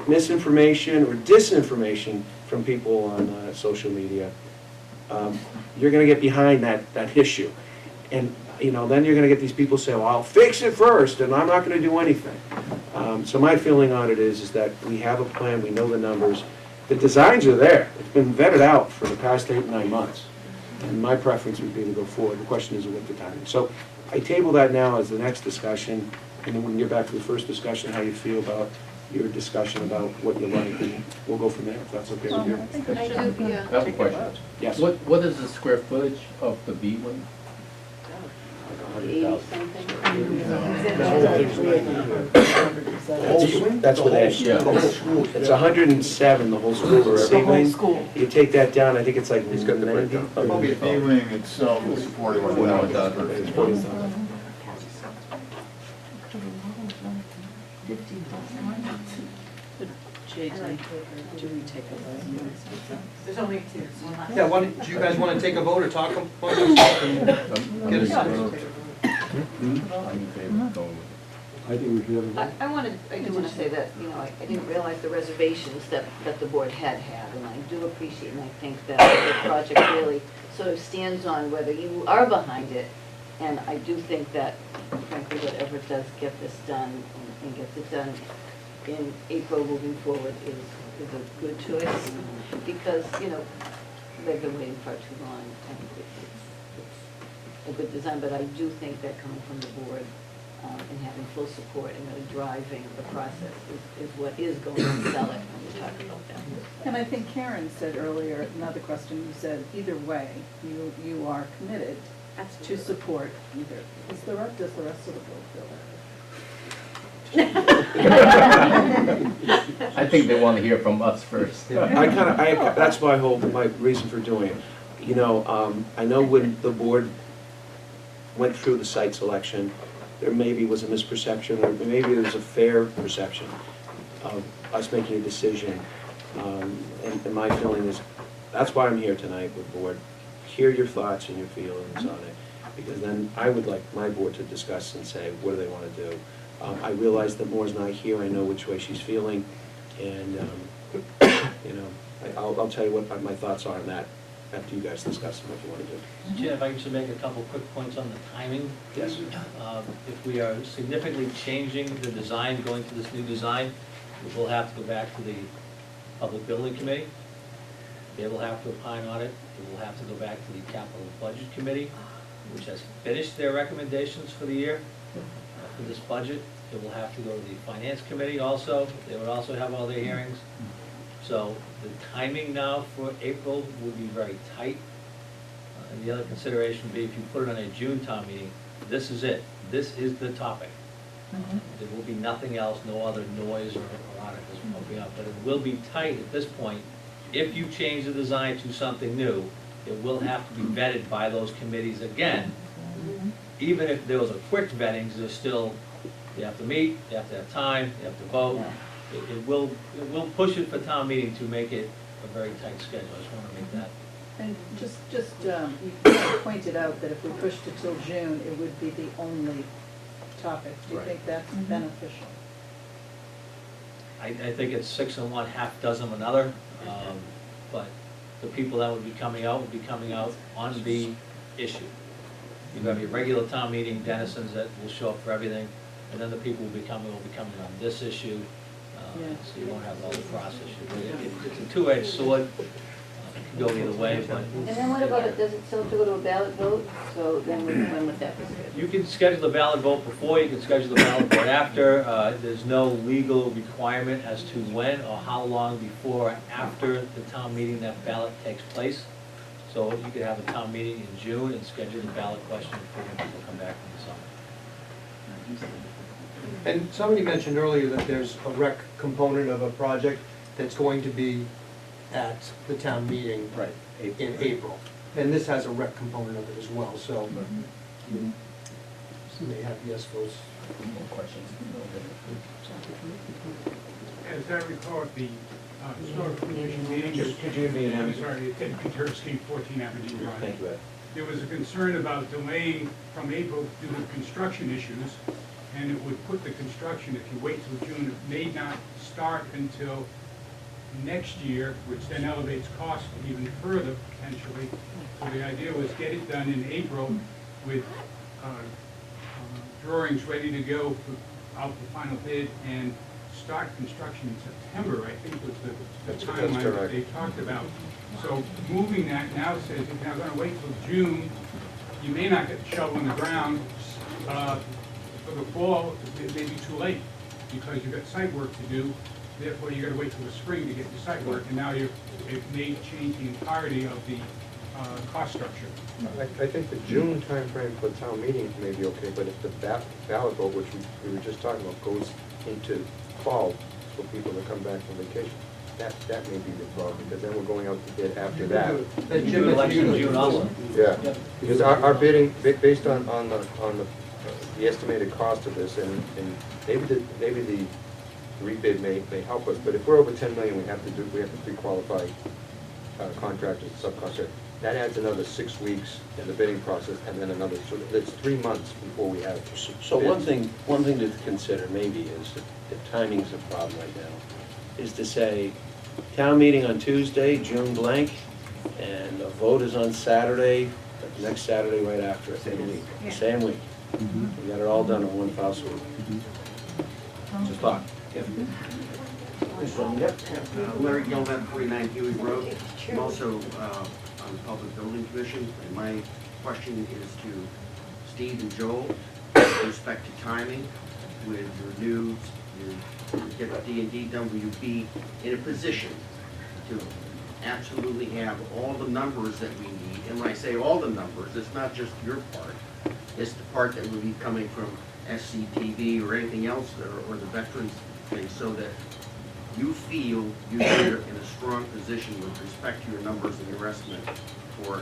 misinformation or disinformation from people on social media. You're going to get behind that issue. And you know, then you're going to get these people say, well, I'll fix it first, and I'm not going to do anything. So my feeling on it is that we have a plan, we know the numbers. The designs are there. It's been vetted out for the past 8 or 9 months. And my preference would be to go forward. The question is with the timing. So I table that now as the next discussion, and then we can get back to the first discussion, how you feel about your discussion about what you like, and we'll go from there, if that's okay with you. I do, yeah. I have a question. Yes. What is the square footage of the B one? 80-something. That's with Ed. It's 107, the whole school for C wing. You take that down, I think it's like 90. The B wing itself is 41,000. It's 40,000. JJ, do we take a vote? There's only two. Yeah, do you guys want to take a vote or talk about this stuff and get us? I'm in favor of going with it. I think we should have a vote. I do want to say that, you know, I didn't realize the reservations that the board had, and I do appreciate, and I think that the project really sort of stands on whether you are behind it, and I do think that, frankly, whatever does get this done and gets it done in April moving forward is a good choice, because, you know, they've been waiting far too long, and it's a good design, but I do think that coming from the board, and having full support and really driving the process is what is going to sell it when we talk about that. And I think Karen said earlier, another question, you said, either way, you are committed to support either. Does the rest of the board feel that? I think they want to hear from us first. That's my reason for doing it. You know, I know when the board went through the site selection, there maybe was a misperception, or maybe there was a fair perception of us making a decision. And my feeling is, that's why I'm here tonight with the board. Hear your thoughts and your feelings on it, because then I would like my board to discuss and say, what do they want to do? I realize that Moore's not here, I know which way she's feeling, and, you know, I'll tell you what my thoughts are on that after you guys discuss them, what you want to do. Jim, if I could just make a couple quick points on the timing. Yes. If we are significantly changing the design, going to this new design, we will have to go back to the Public Building Committee. They will have to opine on it. We will have to go back to the Capital Budget Committee, which has finished their recommendations for the year, for this budget. It will have to go to the Finance Committee also. They would also have all their hearings. So the timing now for April would be very tight. And the other consideration would be if you put it on a June town meeting, this is it. This is the topic. There will be nothing else, no other noise or articles popping up, but it will be tight at this point. If you change the design to something new, it will have to be vetted by those committees again. Even if there was a quick vetting, there's still, you have to meet, you have to have time, you have to vote. It will push it for town meeting to make it a very tight schedule. I just want to make that. And you pointed out that if we pushed it till June, it would be the only topic. Do you think that's beneficial? I think it's 6 in one, half dozen of another, but the people that would be coming out on the issue. You've got your regular town meeting denizens that will show up for everything, and then the people will be coming on this issue. So you won't have all the cross issues. It's a two-edged sword. It can go either way, but. And then what about it, does it still have to go to a ballot vote? So then when would that be scheduled? You can schedule the ballot vote before, you can schedule the ballot vote after. There's no legal requirement as to when or how long before or after the town meeting that ballot takes place. So you could have a town meeting in June and schedule the ballot question before people come back in the summer. And somebody mentioned earlier that there's a rec component of a project that's going to be at the town meeting in April. And this has a rec component of it as well, so you may have yes votes. More questions? As I recall at the historical commission meeting, I'm sorry, it's Ed Petersky, 14 Aberdeen Drive. Thank you, Ed. There was a concern about delaying from April due to construction issues, and it would put the construction, if you wait till June, it may not start until next year, which then elevates costs even further potentially. So the idea was get it done in April with drawings ready to go for out the final bid and start construction in September, I think was the timeline that they talked about. So moving that now says if you're not going to wait till June, you may not get the shovel in the ground for the fall. It may be too late because you've got site work to do. Therefore, you got to wait till the spring to get the site work, and now it may change the entirety of the cost structure. I think the June timeframe for town meetings may be okay, but if the ballot vote, which we were just talking about, goes into fall for people to come back from vacation, that may be the problem, because then we're going out to bid after that. You do election in June also. Yeah, because our bidding, based on the estimated cost of this, and maybe the rebid may help us, but if we're over 10 million, we have to pre-qualify contractors, subcontractors. That adds another 6 weeks in the bidding process, and then another, so that's 3 months before we have. So one thing to consider maybe is, if timing's a problem right now, is to say, town meeting on Tuesday, June blank, and a vote is on Saturday, the next Saturday right after it. Same week. The same week. We got it all done in one foul swoop. Just a thought. Larry Gilman, 49 Huey Road. I'm also on the Public Building Commission, and my question is to Steve and Joel with respect to timing with your new, you get the D&D done, will you be in a position to absolutely have all the numbers that we need? And when I say all the numbers, it's not just your part, it's the part that will be coming from SCTV or anything else, or the veterans thing, so that you feel you're in a strong position with respect to your numbers and your estimate for a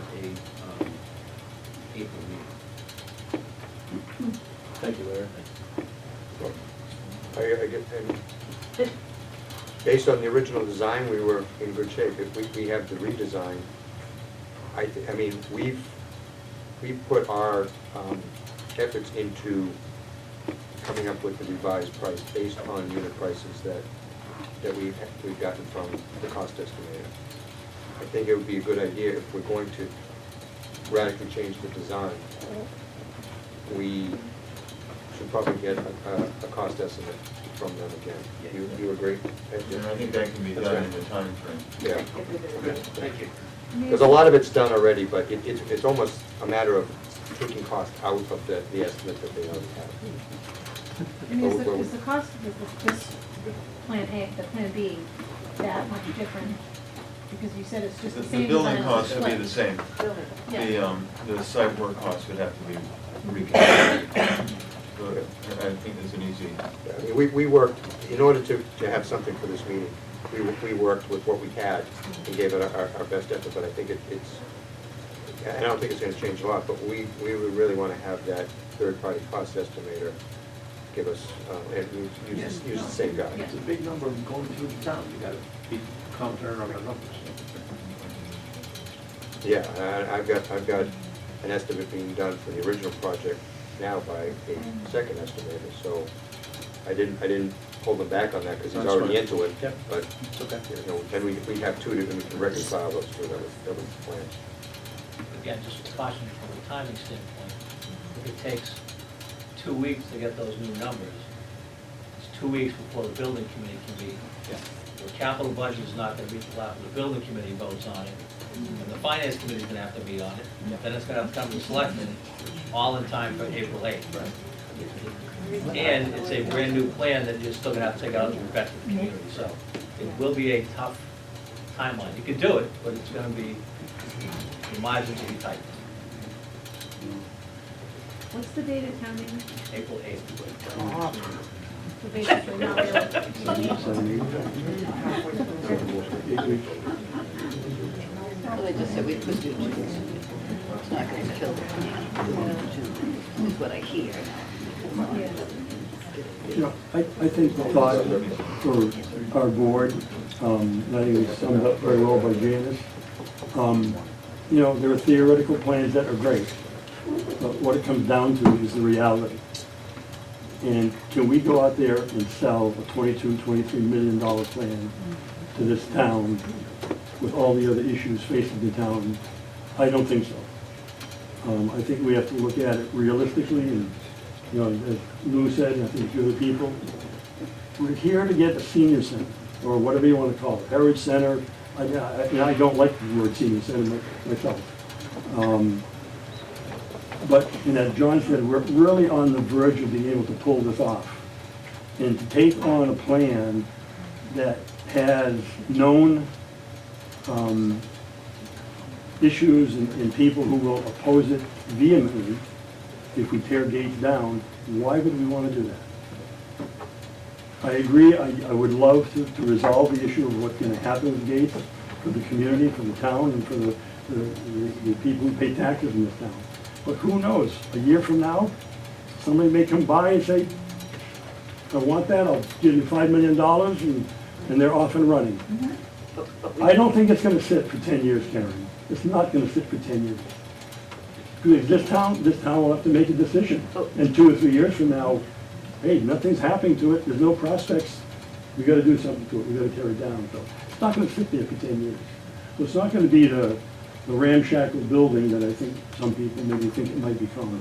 April meeting. Thank you, Larry. And based on the original design, we were in good shape. If we have the redesign, I mean, we've put our efforts into coming up with the revised price based on unit prices that we've gotten from the cost estimator. I think it would be a good idea if we're going to radically change the design. We should probably get a cost estimate from them again. You agree? Yeah, I think that can be done in the time frame. Yeah. Good, thank you. Because a lot of it's done already, but it's almost a matter of taking cost out of the estimate that they already have. I mean, is the cost of this Plan A, the Plan B, that much different? Because you said it's just the same. The building design costs as would be split. the same. Yeah. The site work costs would have to be recalculated. But I think there's an easy. I mean, we worked, in order to have something for this meeting, we worked with what we had and gave it our best effort, but I think it's, I don't think it's gonna change a lot, but we would really wanna have that third-party cost estimator give us, and use the same guy. It's a big number going through the town, you gotta be confident on the numbers. Yeah, I've got an estimate being done for the original project now by a second estimator, so I didn't hold him back on that because he's That's already fine. into it. Yep. But, It's okay. you know, then we have two, and we can reconcile those two, that was the plan. Again, just a caution from a timing standpoint, if it takes 2 weeks to get those new numbers, it's 2 weeks before the building committee can meet. The capital budget is not gonna be till after the building committee votes on it, and the finance committee's gonna have to meet on it, then it's gonna have to come to the selectmen, all in time for April 8th. And it's a brand-new plan that you're still gonna have to take out to the veteran community, so it will be a tough timeline. You can do it, but it's gonna be, the margins will be tight. What's the date of town meeting? April 8th. So basically not really. Well, they just said we could do June. It's not gonna kill June, is what I hear. You know, I think the thought for our board, and I think it was summed up very well by Janice. You know, there are theoretical plans that are great, but what it comes down to is the reality. And can we go out there and sell a $22, $23 million plan to this town with all the other issues facing the town? I don't think so. I think we have to look at it realistically, and, you know, as Lou said, and I think a few other people, we're here to get a senior center, or whatever you want to call it, Heritage Center. I don't like the word senior center myself. But, you know, John said, we're really on the verge of being able to pull this off. And to take on a plan that has known issues and people who will oppose it vehemently if we tear gates down, why would we want to do that? I agree, I would love to resolve the issue of what's going to happen with gates for the community, for the town, and for the people who pay taxes in this town. But who knows, a year from now, somebody may come by and say, I want that, I'll give you $5 million and they're off and running. I don't think it's gonna sit for 10 years, Karen. It's not gonna sit for 10 years. Because this town will have to make a decision. And 2 or 3 years from now, hey, nothing's happening to it, there's no prospects, we gotta do something to it, we gotta tear it down. So it's not gonna sit there for 10 years. So it's not gonna be the ramshackle building that I think some people maybe think it might become.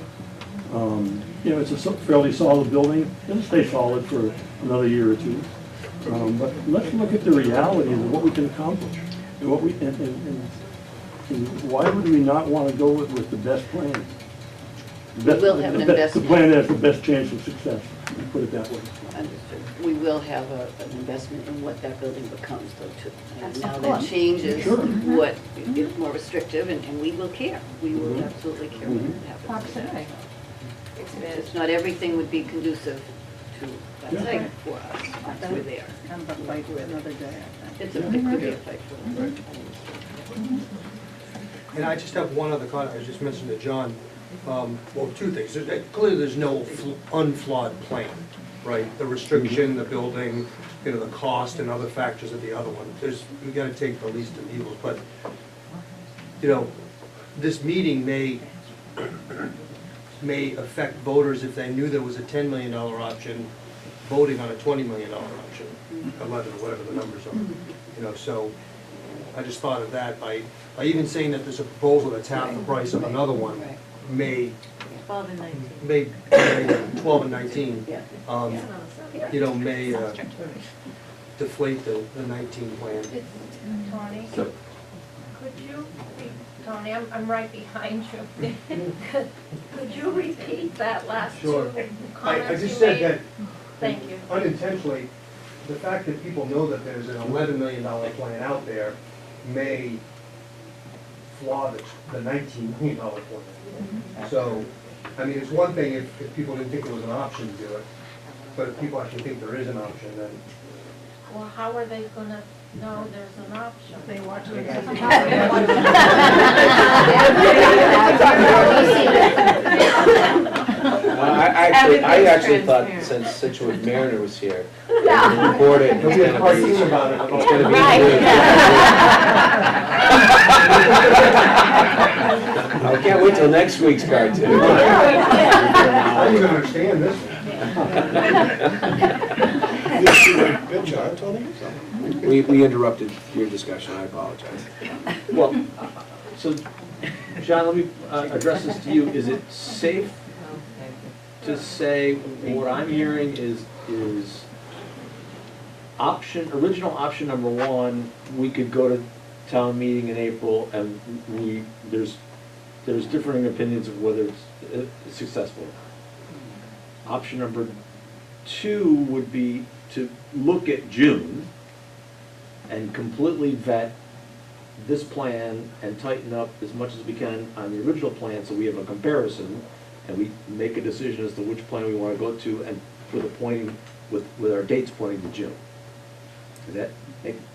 You know, it's a fairly solid building, it'll stay solid for another year or two. But let's look at the realities of what we can accomplish, and what we, and why would we not want to go with the best plan? We will have an investment. The plan that has the best chance of success, put it that way. Understood. We will have an investment in what that building becomes though too. And now Of that course. changes Sure. what is more restrictive and we will care. We will absolutely care when it happens. Proximity. It's not everything would be conducive to that Yeah. site for us. That's where they are. Kind of a fight for another day, I think. It could be a fight for them. And I just have one other comment, I just mentioned to John, well, 2 things. Clearly, there's no unflawed plan, right? The restriction, the building, you know, the cost and other factors of the other one. We gotta take the least of evils, but, you know, this meeting may affect voters if they knew there was a $10 million option, voting on a $20 million option, 11, or whatever the numbers are. You know, so I just thought of that by even saying that there's a proposal that's half the price of another one Right. may, 12 and 19. may, 12 and 19, you know, may deflate the 19 plan. Tony, So, Tony, I'm right behind you. Could you repeat that last Sure. two I comments just you said made? that Thank you. unintentionally, the fact that people know that there's an $11 million plan out there may flaw the $19 million plan. So, I mean, it's one thing if people didn't think there was an option to do it, but if people actually think there is an option, then Well, how are they gonna know there's an option? They watch it. I actually thought since Scituate Mariner was here, we report it, there'll be a cartoon about it. it's gonna be. I can't wait till next week's cartoon. I don't even understand this one. Good job, Tony. We interrupted your discussion, I apologize. well, so, John, let me address this to you. Is it safe to say, what I'm hearing is original option number 1, we could go to town meeting in April and there's differing opinions of whether it's successful. Option number 2 would be to look at June and completely vet this plan and tighten up as much as we can on the original plan so we have a comparison and we make a decision as to which plan we want to go to and with our dates pointing to June. Does that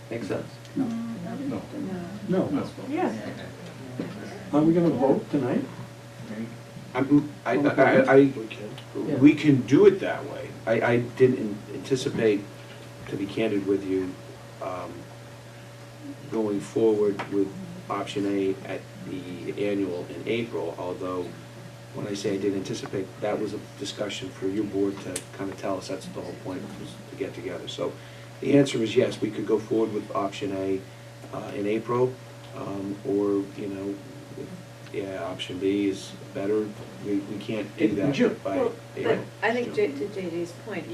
make sense? No. Yes. Are we gonna vote tonight? We can do it that way. I didn't anticipate, to be candid with you, going forward with option A at the annual in April, although when I say I didn't anticipate, that was a discussion for your board to kind of tell us that's the whole point, was to get together. So the answer is yes, we could go forward with option A in April, or, you know, yeah, option B is better. We can't do that by Well, April. but I think to JD's point,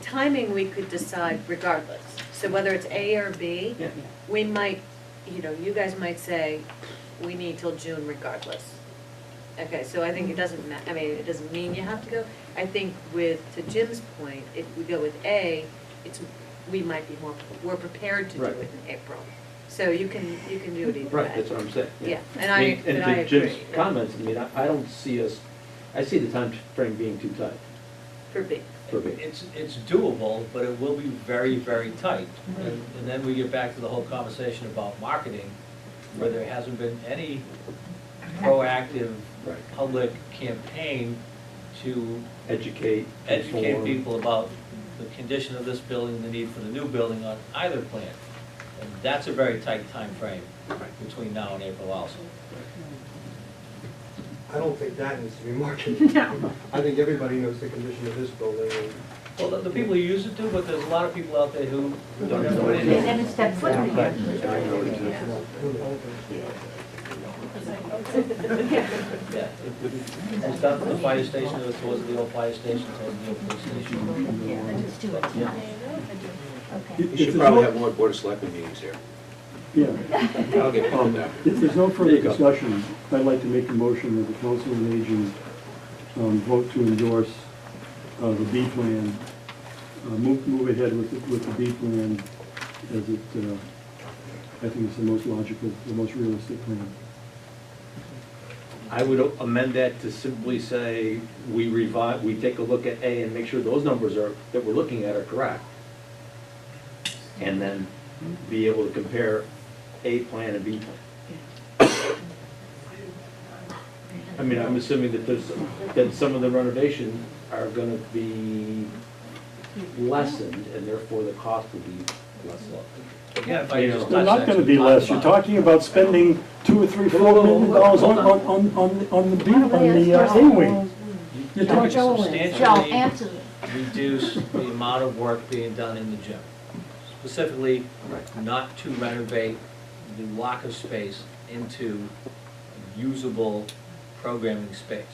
timing we could decide regardless. So whether it's A or B, Yeah. we might, you know, you guys might say, we need till June regardless. Okay, so I think it doesn't I mean, it doesn't mean you have to go. I think to Jim's point, if we go with A, we might be we're prepared to do Right. it in April. So you can do it either way. Right, that's what I'm saying. Yeah, and I I mean, and to agree. Jim's comments, I mean, I don't see I see the time frame being too tight For B. for me. It's doable, but it will be very, very tight. And then we get back to the whole conversation about marketing, where there hasn't been any proactive Right. public campaign to Educate. educate inform. people about the condition of this building, the need for the new building on either plan. And that's a very tight time frame between now and April also. I don't think that needs to be marketed. No. I think everybody knows the condition of this building, and Well, the people who use it do, but there's a lot of people out there who don't Don't know know what it is. And it's that foot Yeah, but- Yeah, it's down from the fire station, or towards the old fire station, towards the old police station. Yeah, let's do it tonight. Okay. You should probably have more Board of Selectmen meetings here. Yeah. I'll get pulled down. If there's no There further you go. discussion, I'd like to make a motion that the Council of Aging vote to endorse the B plan, move ahead with the B plan as it, I think it's the most logical, the most realistic plan. I would amend that to simply say, we take a look at A and make sure those numbers that we're looking at are correct. And then be able to compare A plan and B plan. I mean, I'm assuming that some of the renovations are gonna be lessened, and therefore the cost will be less. Again, if I You just know, They're touch not that, gonna we be talked less, you're about it. talking about spending $2 or $3, $4 million on the B, on the A-wing. You're You could talking, Joe, substantially answer it. reduce the amount of work being done in the gym. Specifically, not to renovate the locker space into usable programming space.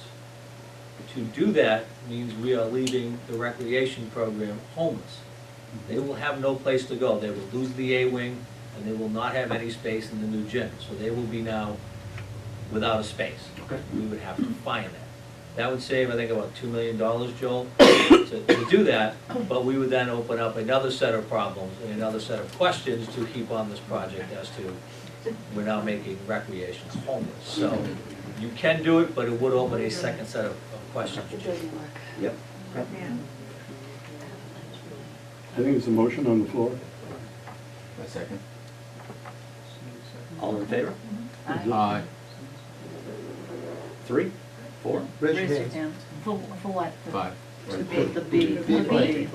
To do that means we are leaving the recreation program homeless. They will have no place to go. They will lose the A-wing, and they will not have any space in the new gym. So they will be now without a space. Okay. We would have to find that. That would save, I think, about $2 million, Joel, to do that, but we would then open up another set of problems and another set of questions to keep on this project as to, we're now making recreation homeless. So you can do it, but it would open a second set of questions. Yep. I think it's a motion on the floor. A second. All in favor? Aye. 3, 4? raise your Raise your hands. hand. For what? 5. The B. The B.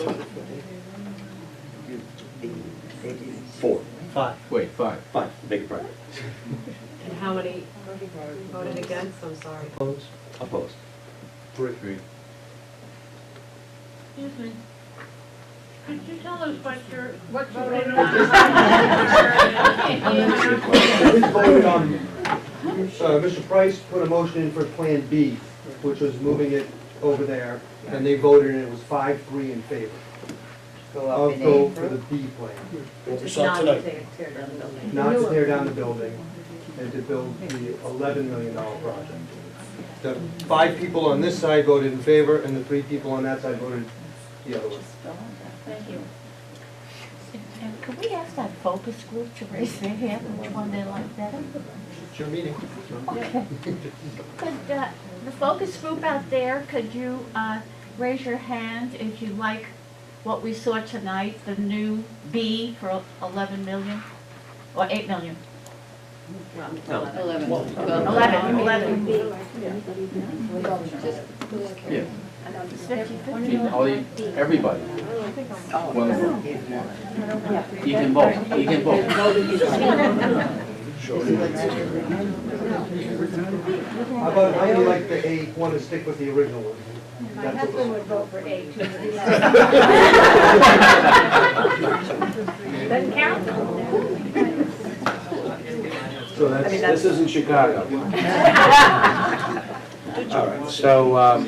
4. 5. Wait, 5. 5, beg your pardon. And how many voted against? I'm sorry. Opposed? Opposed. 3. Excuse me. Could you tell us what's voted Voted on, Mr. Price put a motion in for Plan B, which was moving it over there, and they voted, and it was 5-3 in favor. I'll go for the B plan. Just not to tear down the building. Not to tear down the building, and to build the $11 million project. The 5 people on this side voted in favor, and the 3 people on that side voted the other way. Thank you. And could we ask that focus group to raise their hand, which one they like better? It's your meeting. Okay. Could, the focus group out there, could you, raise your hand if you like what we saw tonight, the new B for 11 million, or 8 million? 11. 11. Yeah. It's 50/50. Everybody. Well, you can vote, you can vote. How about, how do you like the A, want to stick with the original one? My husband would vote for A too. Doesn't count? So that's, This isn't Chicago. All right, so,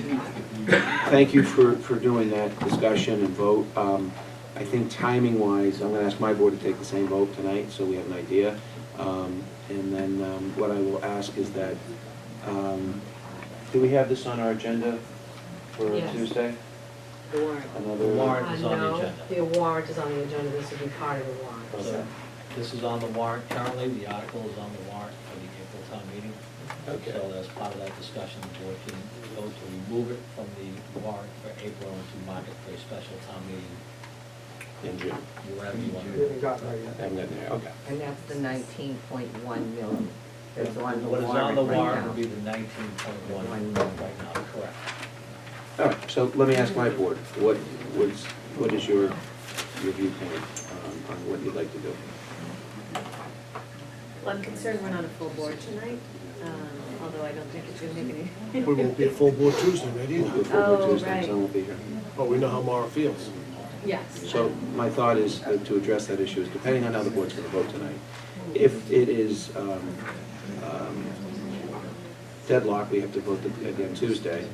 thank you for doing that discussion and vote. I think timing-wise, I'm gonna ask my board to take the same vote tonight, so we have an idea. And then, what I will ask is that, do we have this on our agenda for Yes. Tuesday? The warrant. Another? The warrant is on the No, agenda. the warrant is on the agenda, this would be part of the warrant. So this is on the warrant currently, the article is on the warrant for the April town meeting. Okay. So as part of that discussion, the board can vote to remove it from the warrant for April and to mark it for a special town meeting, In June. wherever you want. we haven't gotten there yet. I haven't gotten there, okay. And that's the 19.1 million that's on the What warrant is on the right warrant now. would be the 19.1 right now, correct. All right, so let me ask my board, what is your viewpoint on what you'd like to do? Well, I'm concerned we're not a full board tonight, although I don't think it's gonna make any. We won't be a full board Tuesday, right, either. Before Oh, Tuesday, right. so I won't be here. But we know how Mara feels. Yes. So my thought is to address that issue is depending on how the board's going to vote tonight. If it is deadlock, we have to vote again Tuesday.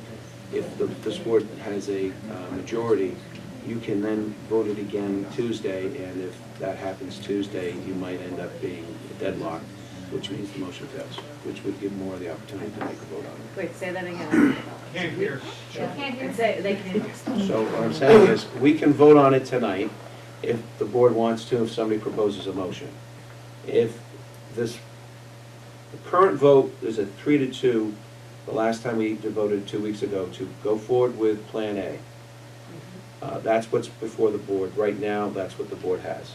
If this board has a majority, you can then vote it again Tuesday, and if that happens Tuesday, you might end up being a deadlock, which means the motion fails, which would give more the opportunity to make a vote on it. Wait, say that again. Can't hear. And say, they can't. So what I'm saying is, we can vote on it tonight if the board wants to, if somebody proposes a motion. If the current vote is a 3-2, the last time we voted 2 weeks ago, to go forward with Plan A. That's what's before the board. Right now, that's what the board has.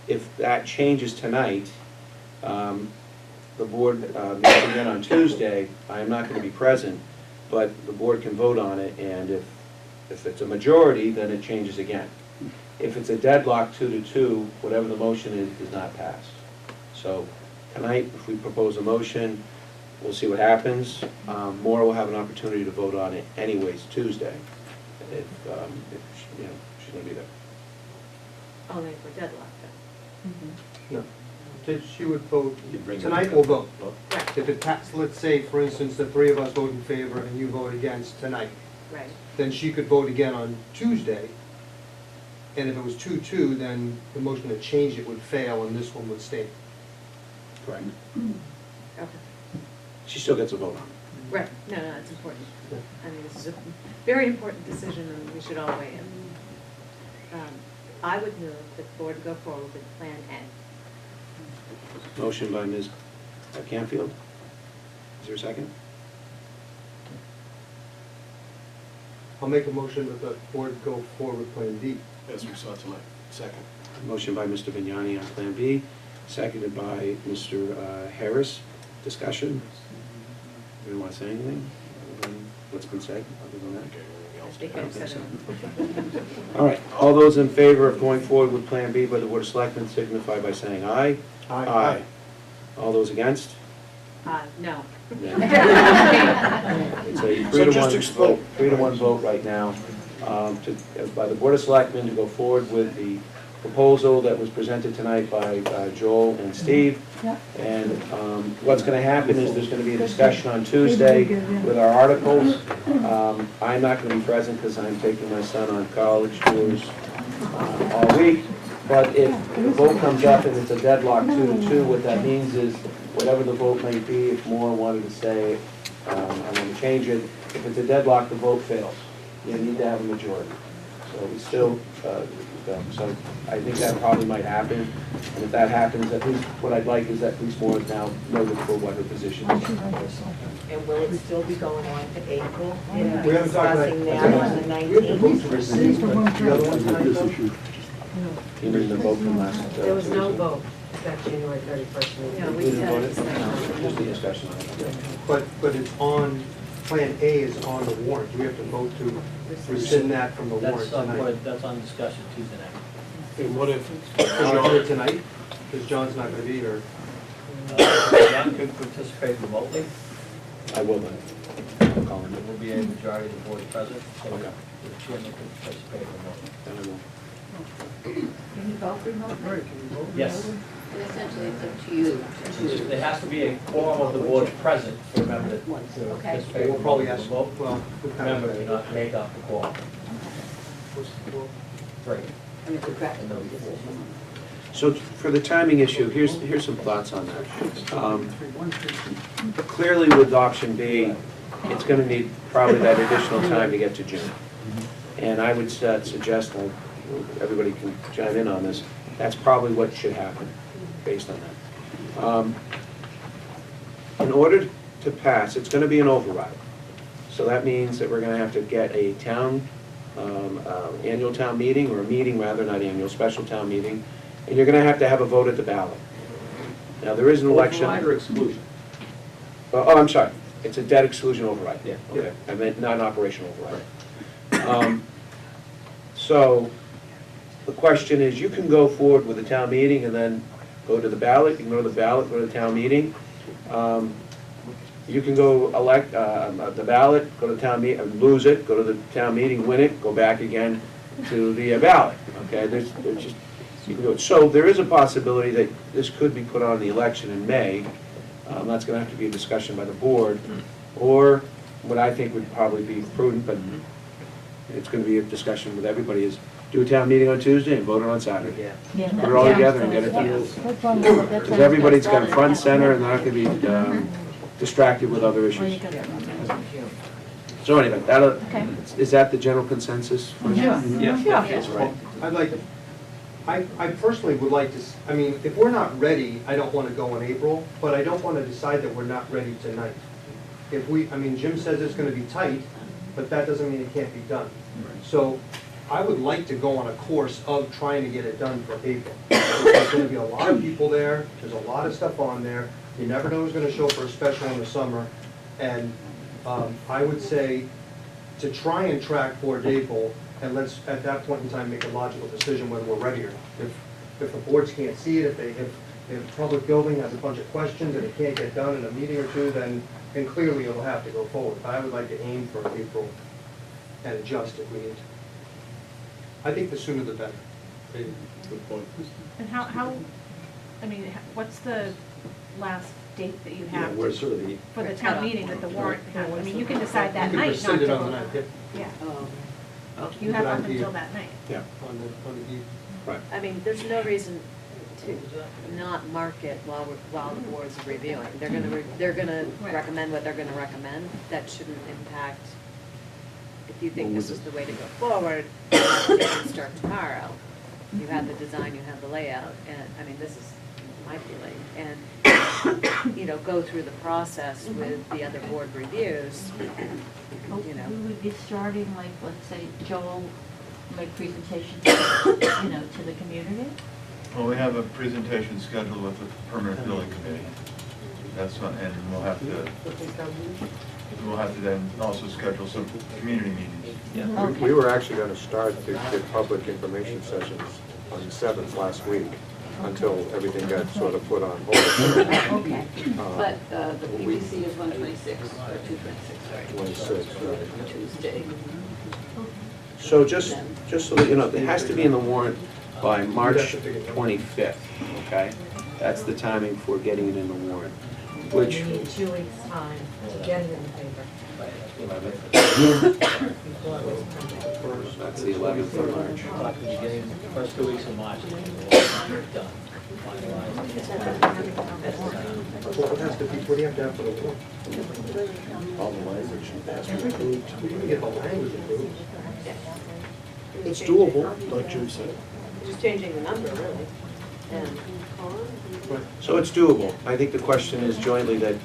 If that changes tonight, the board meets again on Tuesday. I am not going to be present, but the board can vote on it, and if it's a majority, then it changes again. If it's a deadlock 2-2, whatever the motion is not passed. So tonight, if we propose a motion, we'll see what happens. Maura will have an opportunity to vote on it anyways Tuesday, if you know, she's going to be there. Only if we're deadlocked then. No. She would vote, You bring it tonight up. we'll vote. Right, If it passed, let's say, for instance, the three of us vote in favor and you vote against tonight, right. then she could vote again on Tuesday. And if it was 2-2, then the motion to change it would fail and this one would stay. Correct. Okay. She still gets a vote on it. Right, no, it's important. I mean, this is a very important decision and we should all weigh in. I would move that the board go forward with Plan A. Motion by Ms. Canfield. Is there a second? I'll make a motion that the board go forward with Plan B. As we saw tonight. Second. Motion by Mr. Vignani on Plan B, seconded by Mr. Harris. Discussion? Anyone want to say anything other than what's been said, other than that? I think I don't I've think said so. it. All right, all those in favor of going forward with Plan B by the Board of Selectmen signify by saying aye. Aye. All those against? No. It's a So just 3-1 vote right now by the Board of Selectmen to go forward with the proposal that was presented tonight by Joel and Steve. And what's going to happen is there's going to be a discussion on Tuesday with our articles. I'm not going to be present because I'm taking my son on college tours all week. But if the vote comes up and it's a deadlock 2-2, what that means is whatever the vote may be, if Maura wanted to say, I want to change it, if it's a deadlock, the vote fails. You need to have a majority. So we still, so I think that probably might happen. And if that happens, at least what I'd like is at least Maura now know what her position is. And will it still be going on to April? We haven't talked about Discussing that. now on the We have to vote 19th? to rescind the other one tonight, This though? issue. You mean the vote from last? There was no Tuesday? vote. That January 31st meeting? No, we We didn't had vote a it? discussion. Just a discussion on it. But it's on, Plan A is on the warrant. Do we have to vote to rescind that from the warrant tonight? That's on discussion Tuesday night. And what if John, do it tonight? Because John's not gonna be here. John could participate remotely. I will then. I'll call him. There will be a majority of the board present, so Okay. the chairman could participate remotely. Then I will. Can you vote remotely? Yes. And essentially, it's up to you. There has to be a quorum of the board present for a member to Okay. participate. We'll probably ask, Vote. well, what kind of- Member cannot make up the quorum. Three. I mean, it's a practical And then four. decision. So for the timing issue, here's some thoughts on that. Clearly with option B, it's going to need probably that additional time to get to June. And I would suggest, everybody can chime in on this, that's probably what should happen based on that. In order to pass, it's going to be an override. So that means that we're going to have to get a annual town meeting, or a meeting rather, not annual, special town meeting, and you're going to have a vote at the ballot. Now, there is an election. Override or exclusion? Oh, I'm sorry, it's a debt exclusion override. Yeah. Okay, I meant not an operational override. So, the question is, you can go forward with a town meeting and then go to the ballot, you can go to the ballot, go to the town meeting. You can go elect, the ballot, go to the town meeting, lose it, go to the town meeting, win it, go back again to the ballot, okay? There's just, you can do it. So there is a possibility that this could be put on the election in May. That's gonna have to be a discussion by the board, or what I think would probably be prudent, but it's gonna be a discussion with everybody, is do a town meeting on Tuesday and vote it on Saturday. Yeah, Put it all together and get it done. Because everybody's got front and center, and they're not gonna be distracted with other issues. So anyway, is that the general consensus? Yeah. That's right. I'd like to, I personally would like to, I mean, if we're not ready, I don't want to go in April, but I don't want to decide that we're not ready tonight. If we, I mean, Jim says it's going to be tight, but that doesn't mean it can't be done. So I would like to go on a course of trying to get it done for April. There's going to be a lot of people there, there's a lot of stuff on there, you never know who's going to show for a special in the summer, and I would say to try and track toward April, and let's, at that point in time, make a logical decision whether we're ready or not. If the boards can't see it, if the public building has a bunch of questions and it can't get done in a meeting or two, then clearly it'll have to go forward. But I would like to aim for April and adjust if we need to. I think the sooner the better. Good point. And how, I mean, what's the last date that you have We're sort of the, for the town meeting that the warrant has? I mean, you can decide that You can night not rescind to it on the vote. night, Yeah, Oh. you have up Good idea. until that night. Yeah. On the eve. Right. I mean, there's no reason to not mark it while the board's reviewing. They're gonna Right. recommend what they're gonna recommend. That shouldn't impact, if you think this is the way to go forward, you can start tomorrow. You have the design, you have the layout, and, I mean, this is my feeling. And, you know, go through the process with the other board reviews, you know. We would be starting, like, let's say, Joel make presentations, to the community? Well, we have a presentation scheduled with the permanent building committee. That's not, and we'll have to then also schedule some community meetings. We were actually going to start the public information sessions on the 7th last week, until everything got sort of put on hold. Okay, but the PVC is 126, or 226, sorry. 26, right. Tuesday. So just so that you know, it has to be in the warrant by March 25th, okay? That's the timing for getting it in the warrant, which, You need 2 weeks' time to get it in the paper. that's the 11th of March. Like the beginning, first 2 weeks of March, we're done. Finalized. What has to be, what do you have to have for the warrant? All the language has to be approved. You can get the language approved. It's doable, like Jim said. Just changing the number, really. And So it's doable. I think the question is jointly that,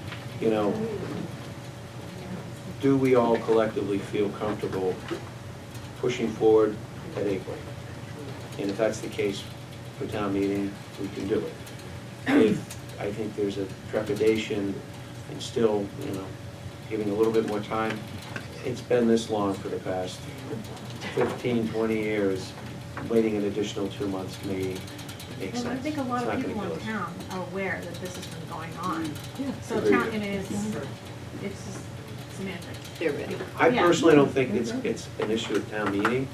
do we all collectively feel comfortable pushing forward at April? And if that's the case for town meeting, we can do it. If I think there's a trepidation and still, giving a little bit more time, it's been this long for the past 15, 20 years, waiting an additional 2 months may make sense. Well, I think a lot It's not of gonna people kill in us. town are aware that this has been going on. So Agreed. town, it's just semantics. They're ready. I Yeah. personally don't think it's an issue at town meeting.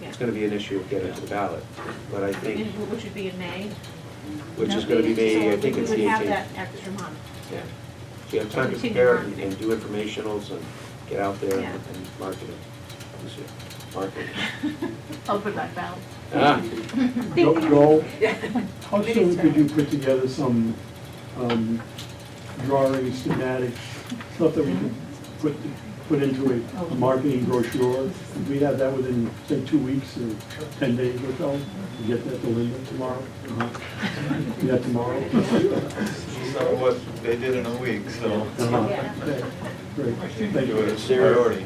It's Yeah. gonna be an issue of getting to the ballot. But I think, Which would be in May. which is gonna be May, I think it's the So we would have 18th. that extra month. Yeah. So you have time to Continue prepare marketing. and do informationals and get out there Yeah. and market it. Let's see. Market it. I'll put that down. Ah, Joel, how soon could you put together some drawings, schematics, stuff that we could put into a marketing brochure? Could we have that within, say, 2 weeks or 10 days or so? Get that to Linda tomorrow? Do that tomorrow? So what they did in a week, so. Okay, great, thank you. It's priority.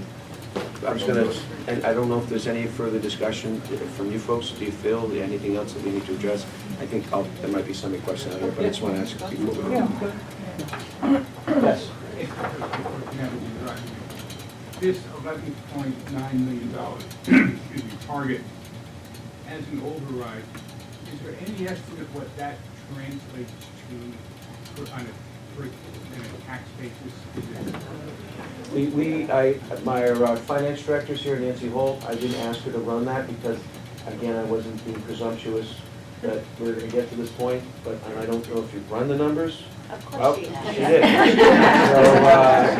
I was gonna, and I don't know if there's any further discussion from you folks. Do you feel anything else that we need to address? I think there might be some questions out here, but I just want to ask before we go. Yes. this $11.9 million excuse me, target as an override, is there any estimate what that translates to on a tax basis? My finance director's here, Nancy Holt, I didn't ask her to run that because, again, I wasn't being presumptuous that we're gonna get to this point, but I don't know if you've run the numbers. Of Well, course she she has. did.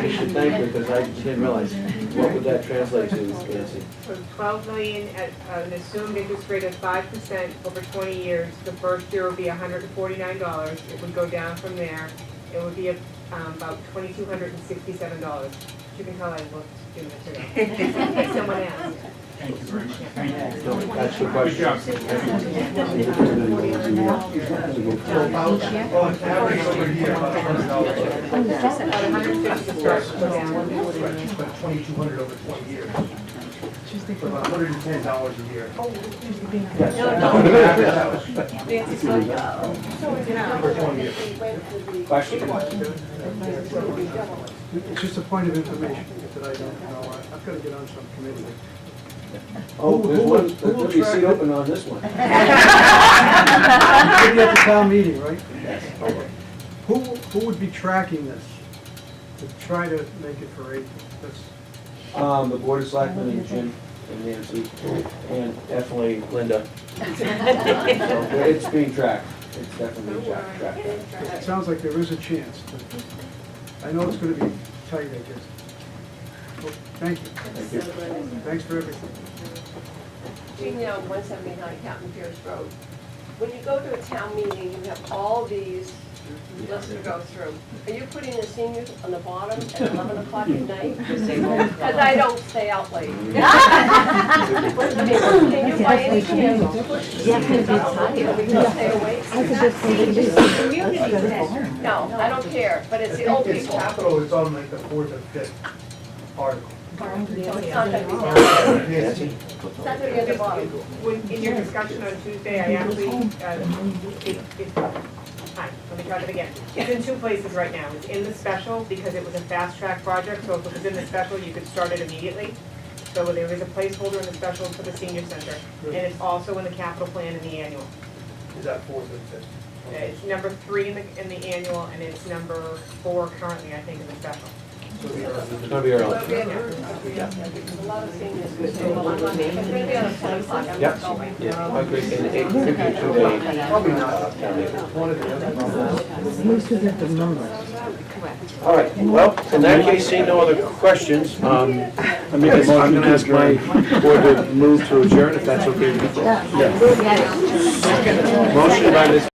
So, you should thank her, because I didn't realize. What would that translate to, Nancy? So 12 million at an assumed interest rate of 5% over 20 years. The first year would be $149. It would go down from there. It would be about $2,267. You can tell I looked doing it today. Someone asked. Thank you very much. Thank you. No, that's the question. About 150 to start to go down. 2,200 over 20 years. For about $110 a year. For 20 years. Question? It's just a point of information that I don't know. I've got to get on some committee. Oh, there'll be a seat open on this one. Maybe at the town meeting, right? Who would be tracking this to try to make it for April? That's The Board of Selectmen and Jim and Nancy, and definitely Linda. So it's being tracked. It's definitely being tracked. It sounds like there is a chance. I know it's going to be tight, I guess. Well, thank you. Thank you. Thanks for everything. Jean Young, 179 Captain Pierce Road. When you go to a town meeting, you have all these lists to go through. Are you putting the seniors on the bottom at 11 o'clock at night? Because I don't stay out late. Can you by any chance push the seniors out so we can stay awake? No, I don't care, but it's the old It's people. capital, it's on like the 4th or 5th article. So it's not gonna be down. Nancy? It's not gonna be at the bottom. In your discussion on Tuesday, I actually, hi, let me try that again. It's in two places right now. It's in the special because it was a fast-track project, so if it was in the special, you could start it immediately. So there is a placeholder in the special for the senior center, and it's also in the capital plan in the annual. Is that 4th and 5th? It's number 3 in the annual, and it's number 4 currently, I think, in the special. It's gonna be early. A lot of seniors. If it's gonna be on 10 o'clock, I'm Yep. not going. Yeah, I agree. And it could be a two-day. Probably not. One of the Most of the numbers. All right, well, in that case, seeing no other questions, I'm gonna ask my board to move to adjourn, if that's okay with you. Yeah. Motion by Ms.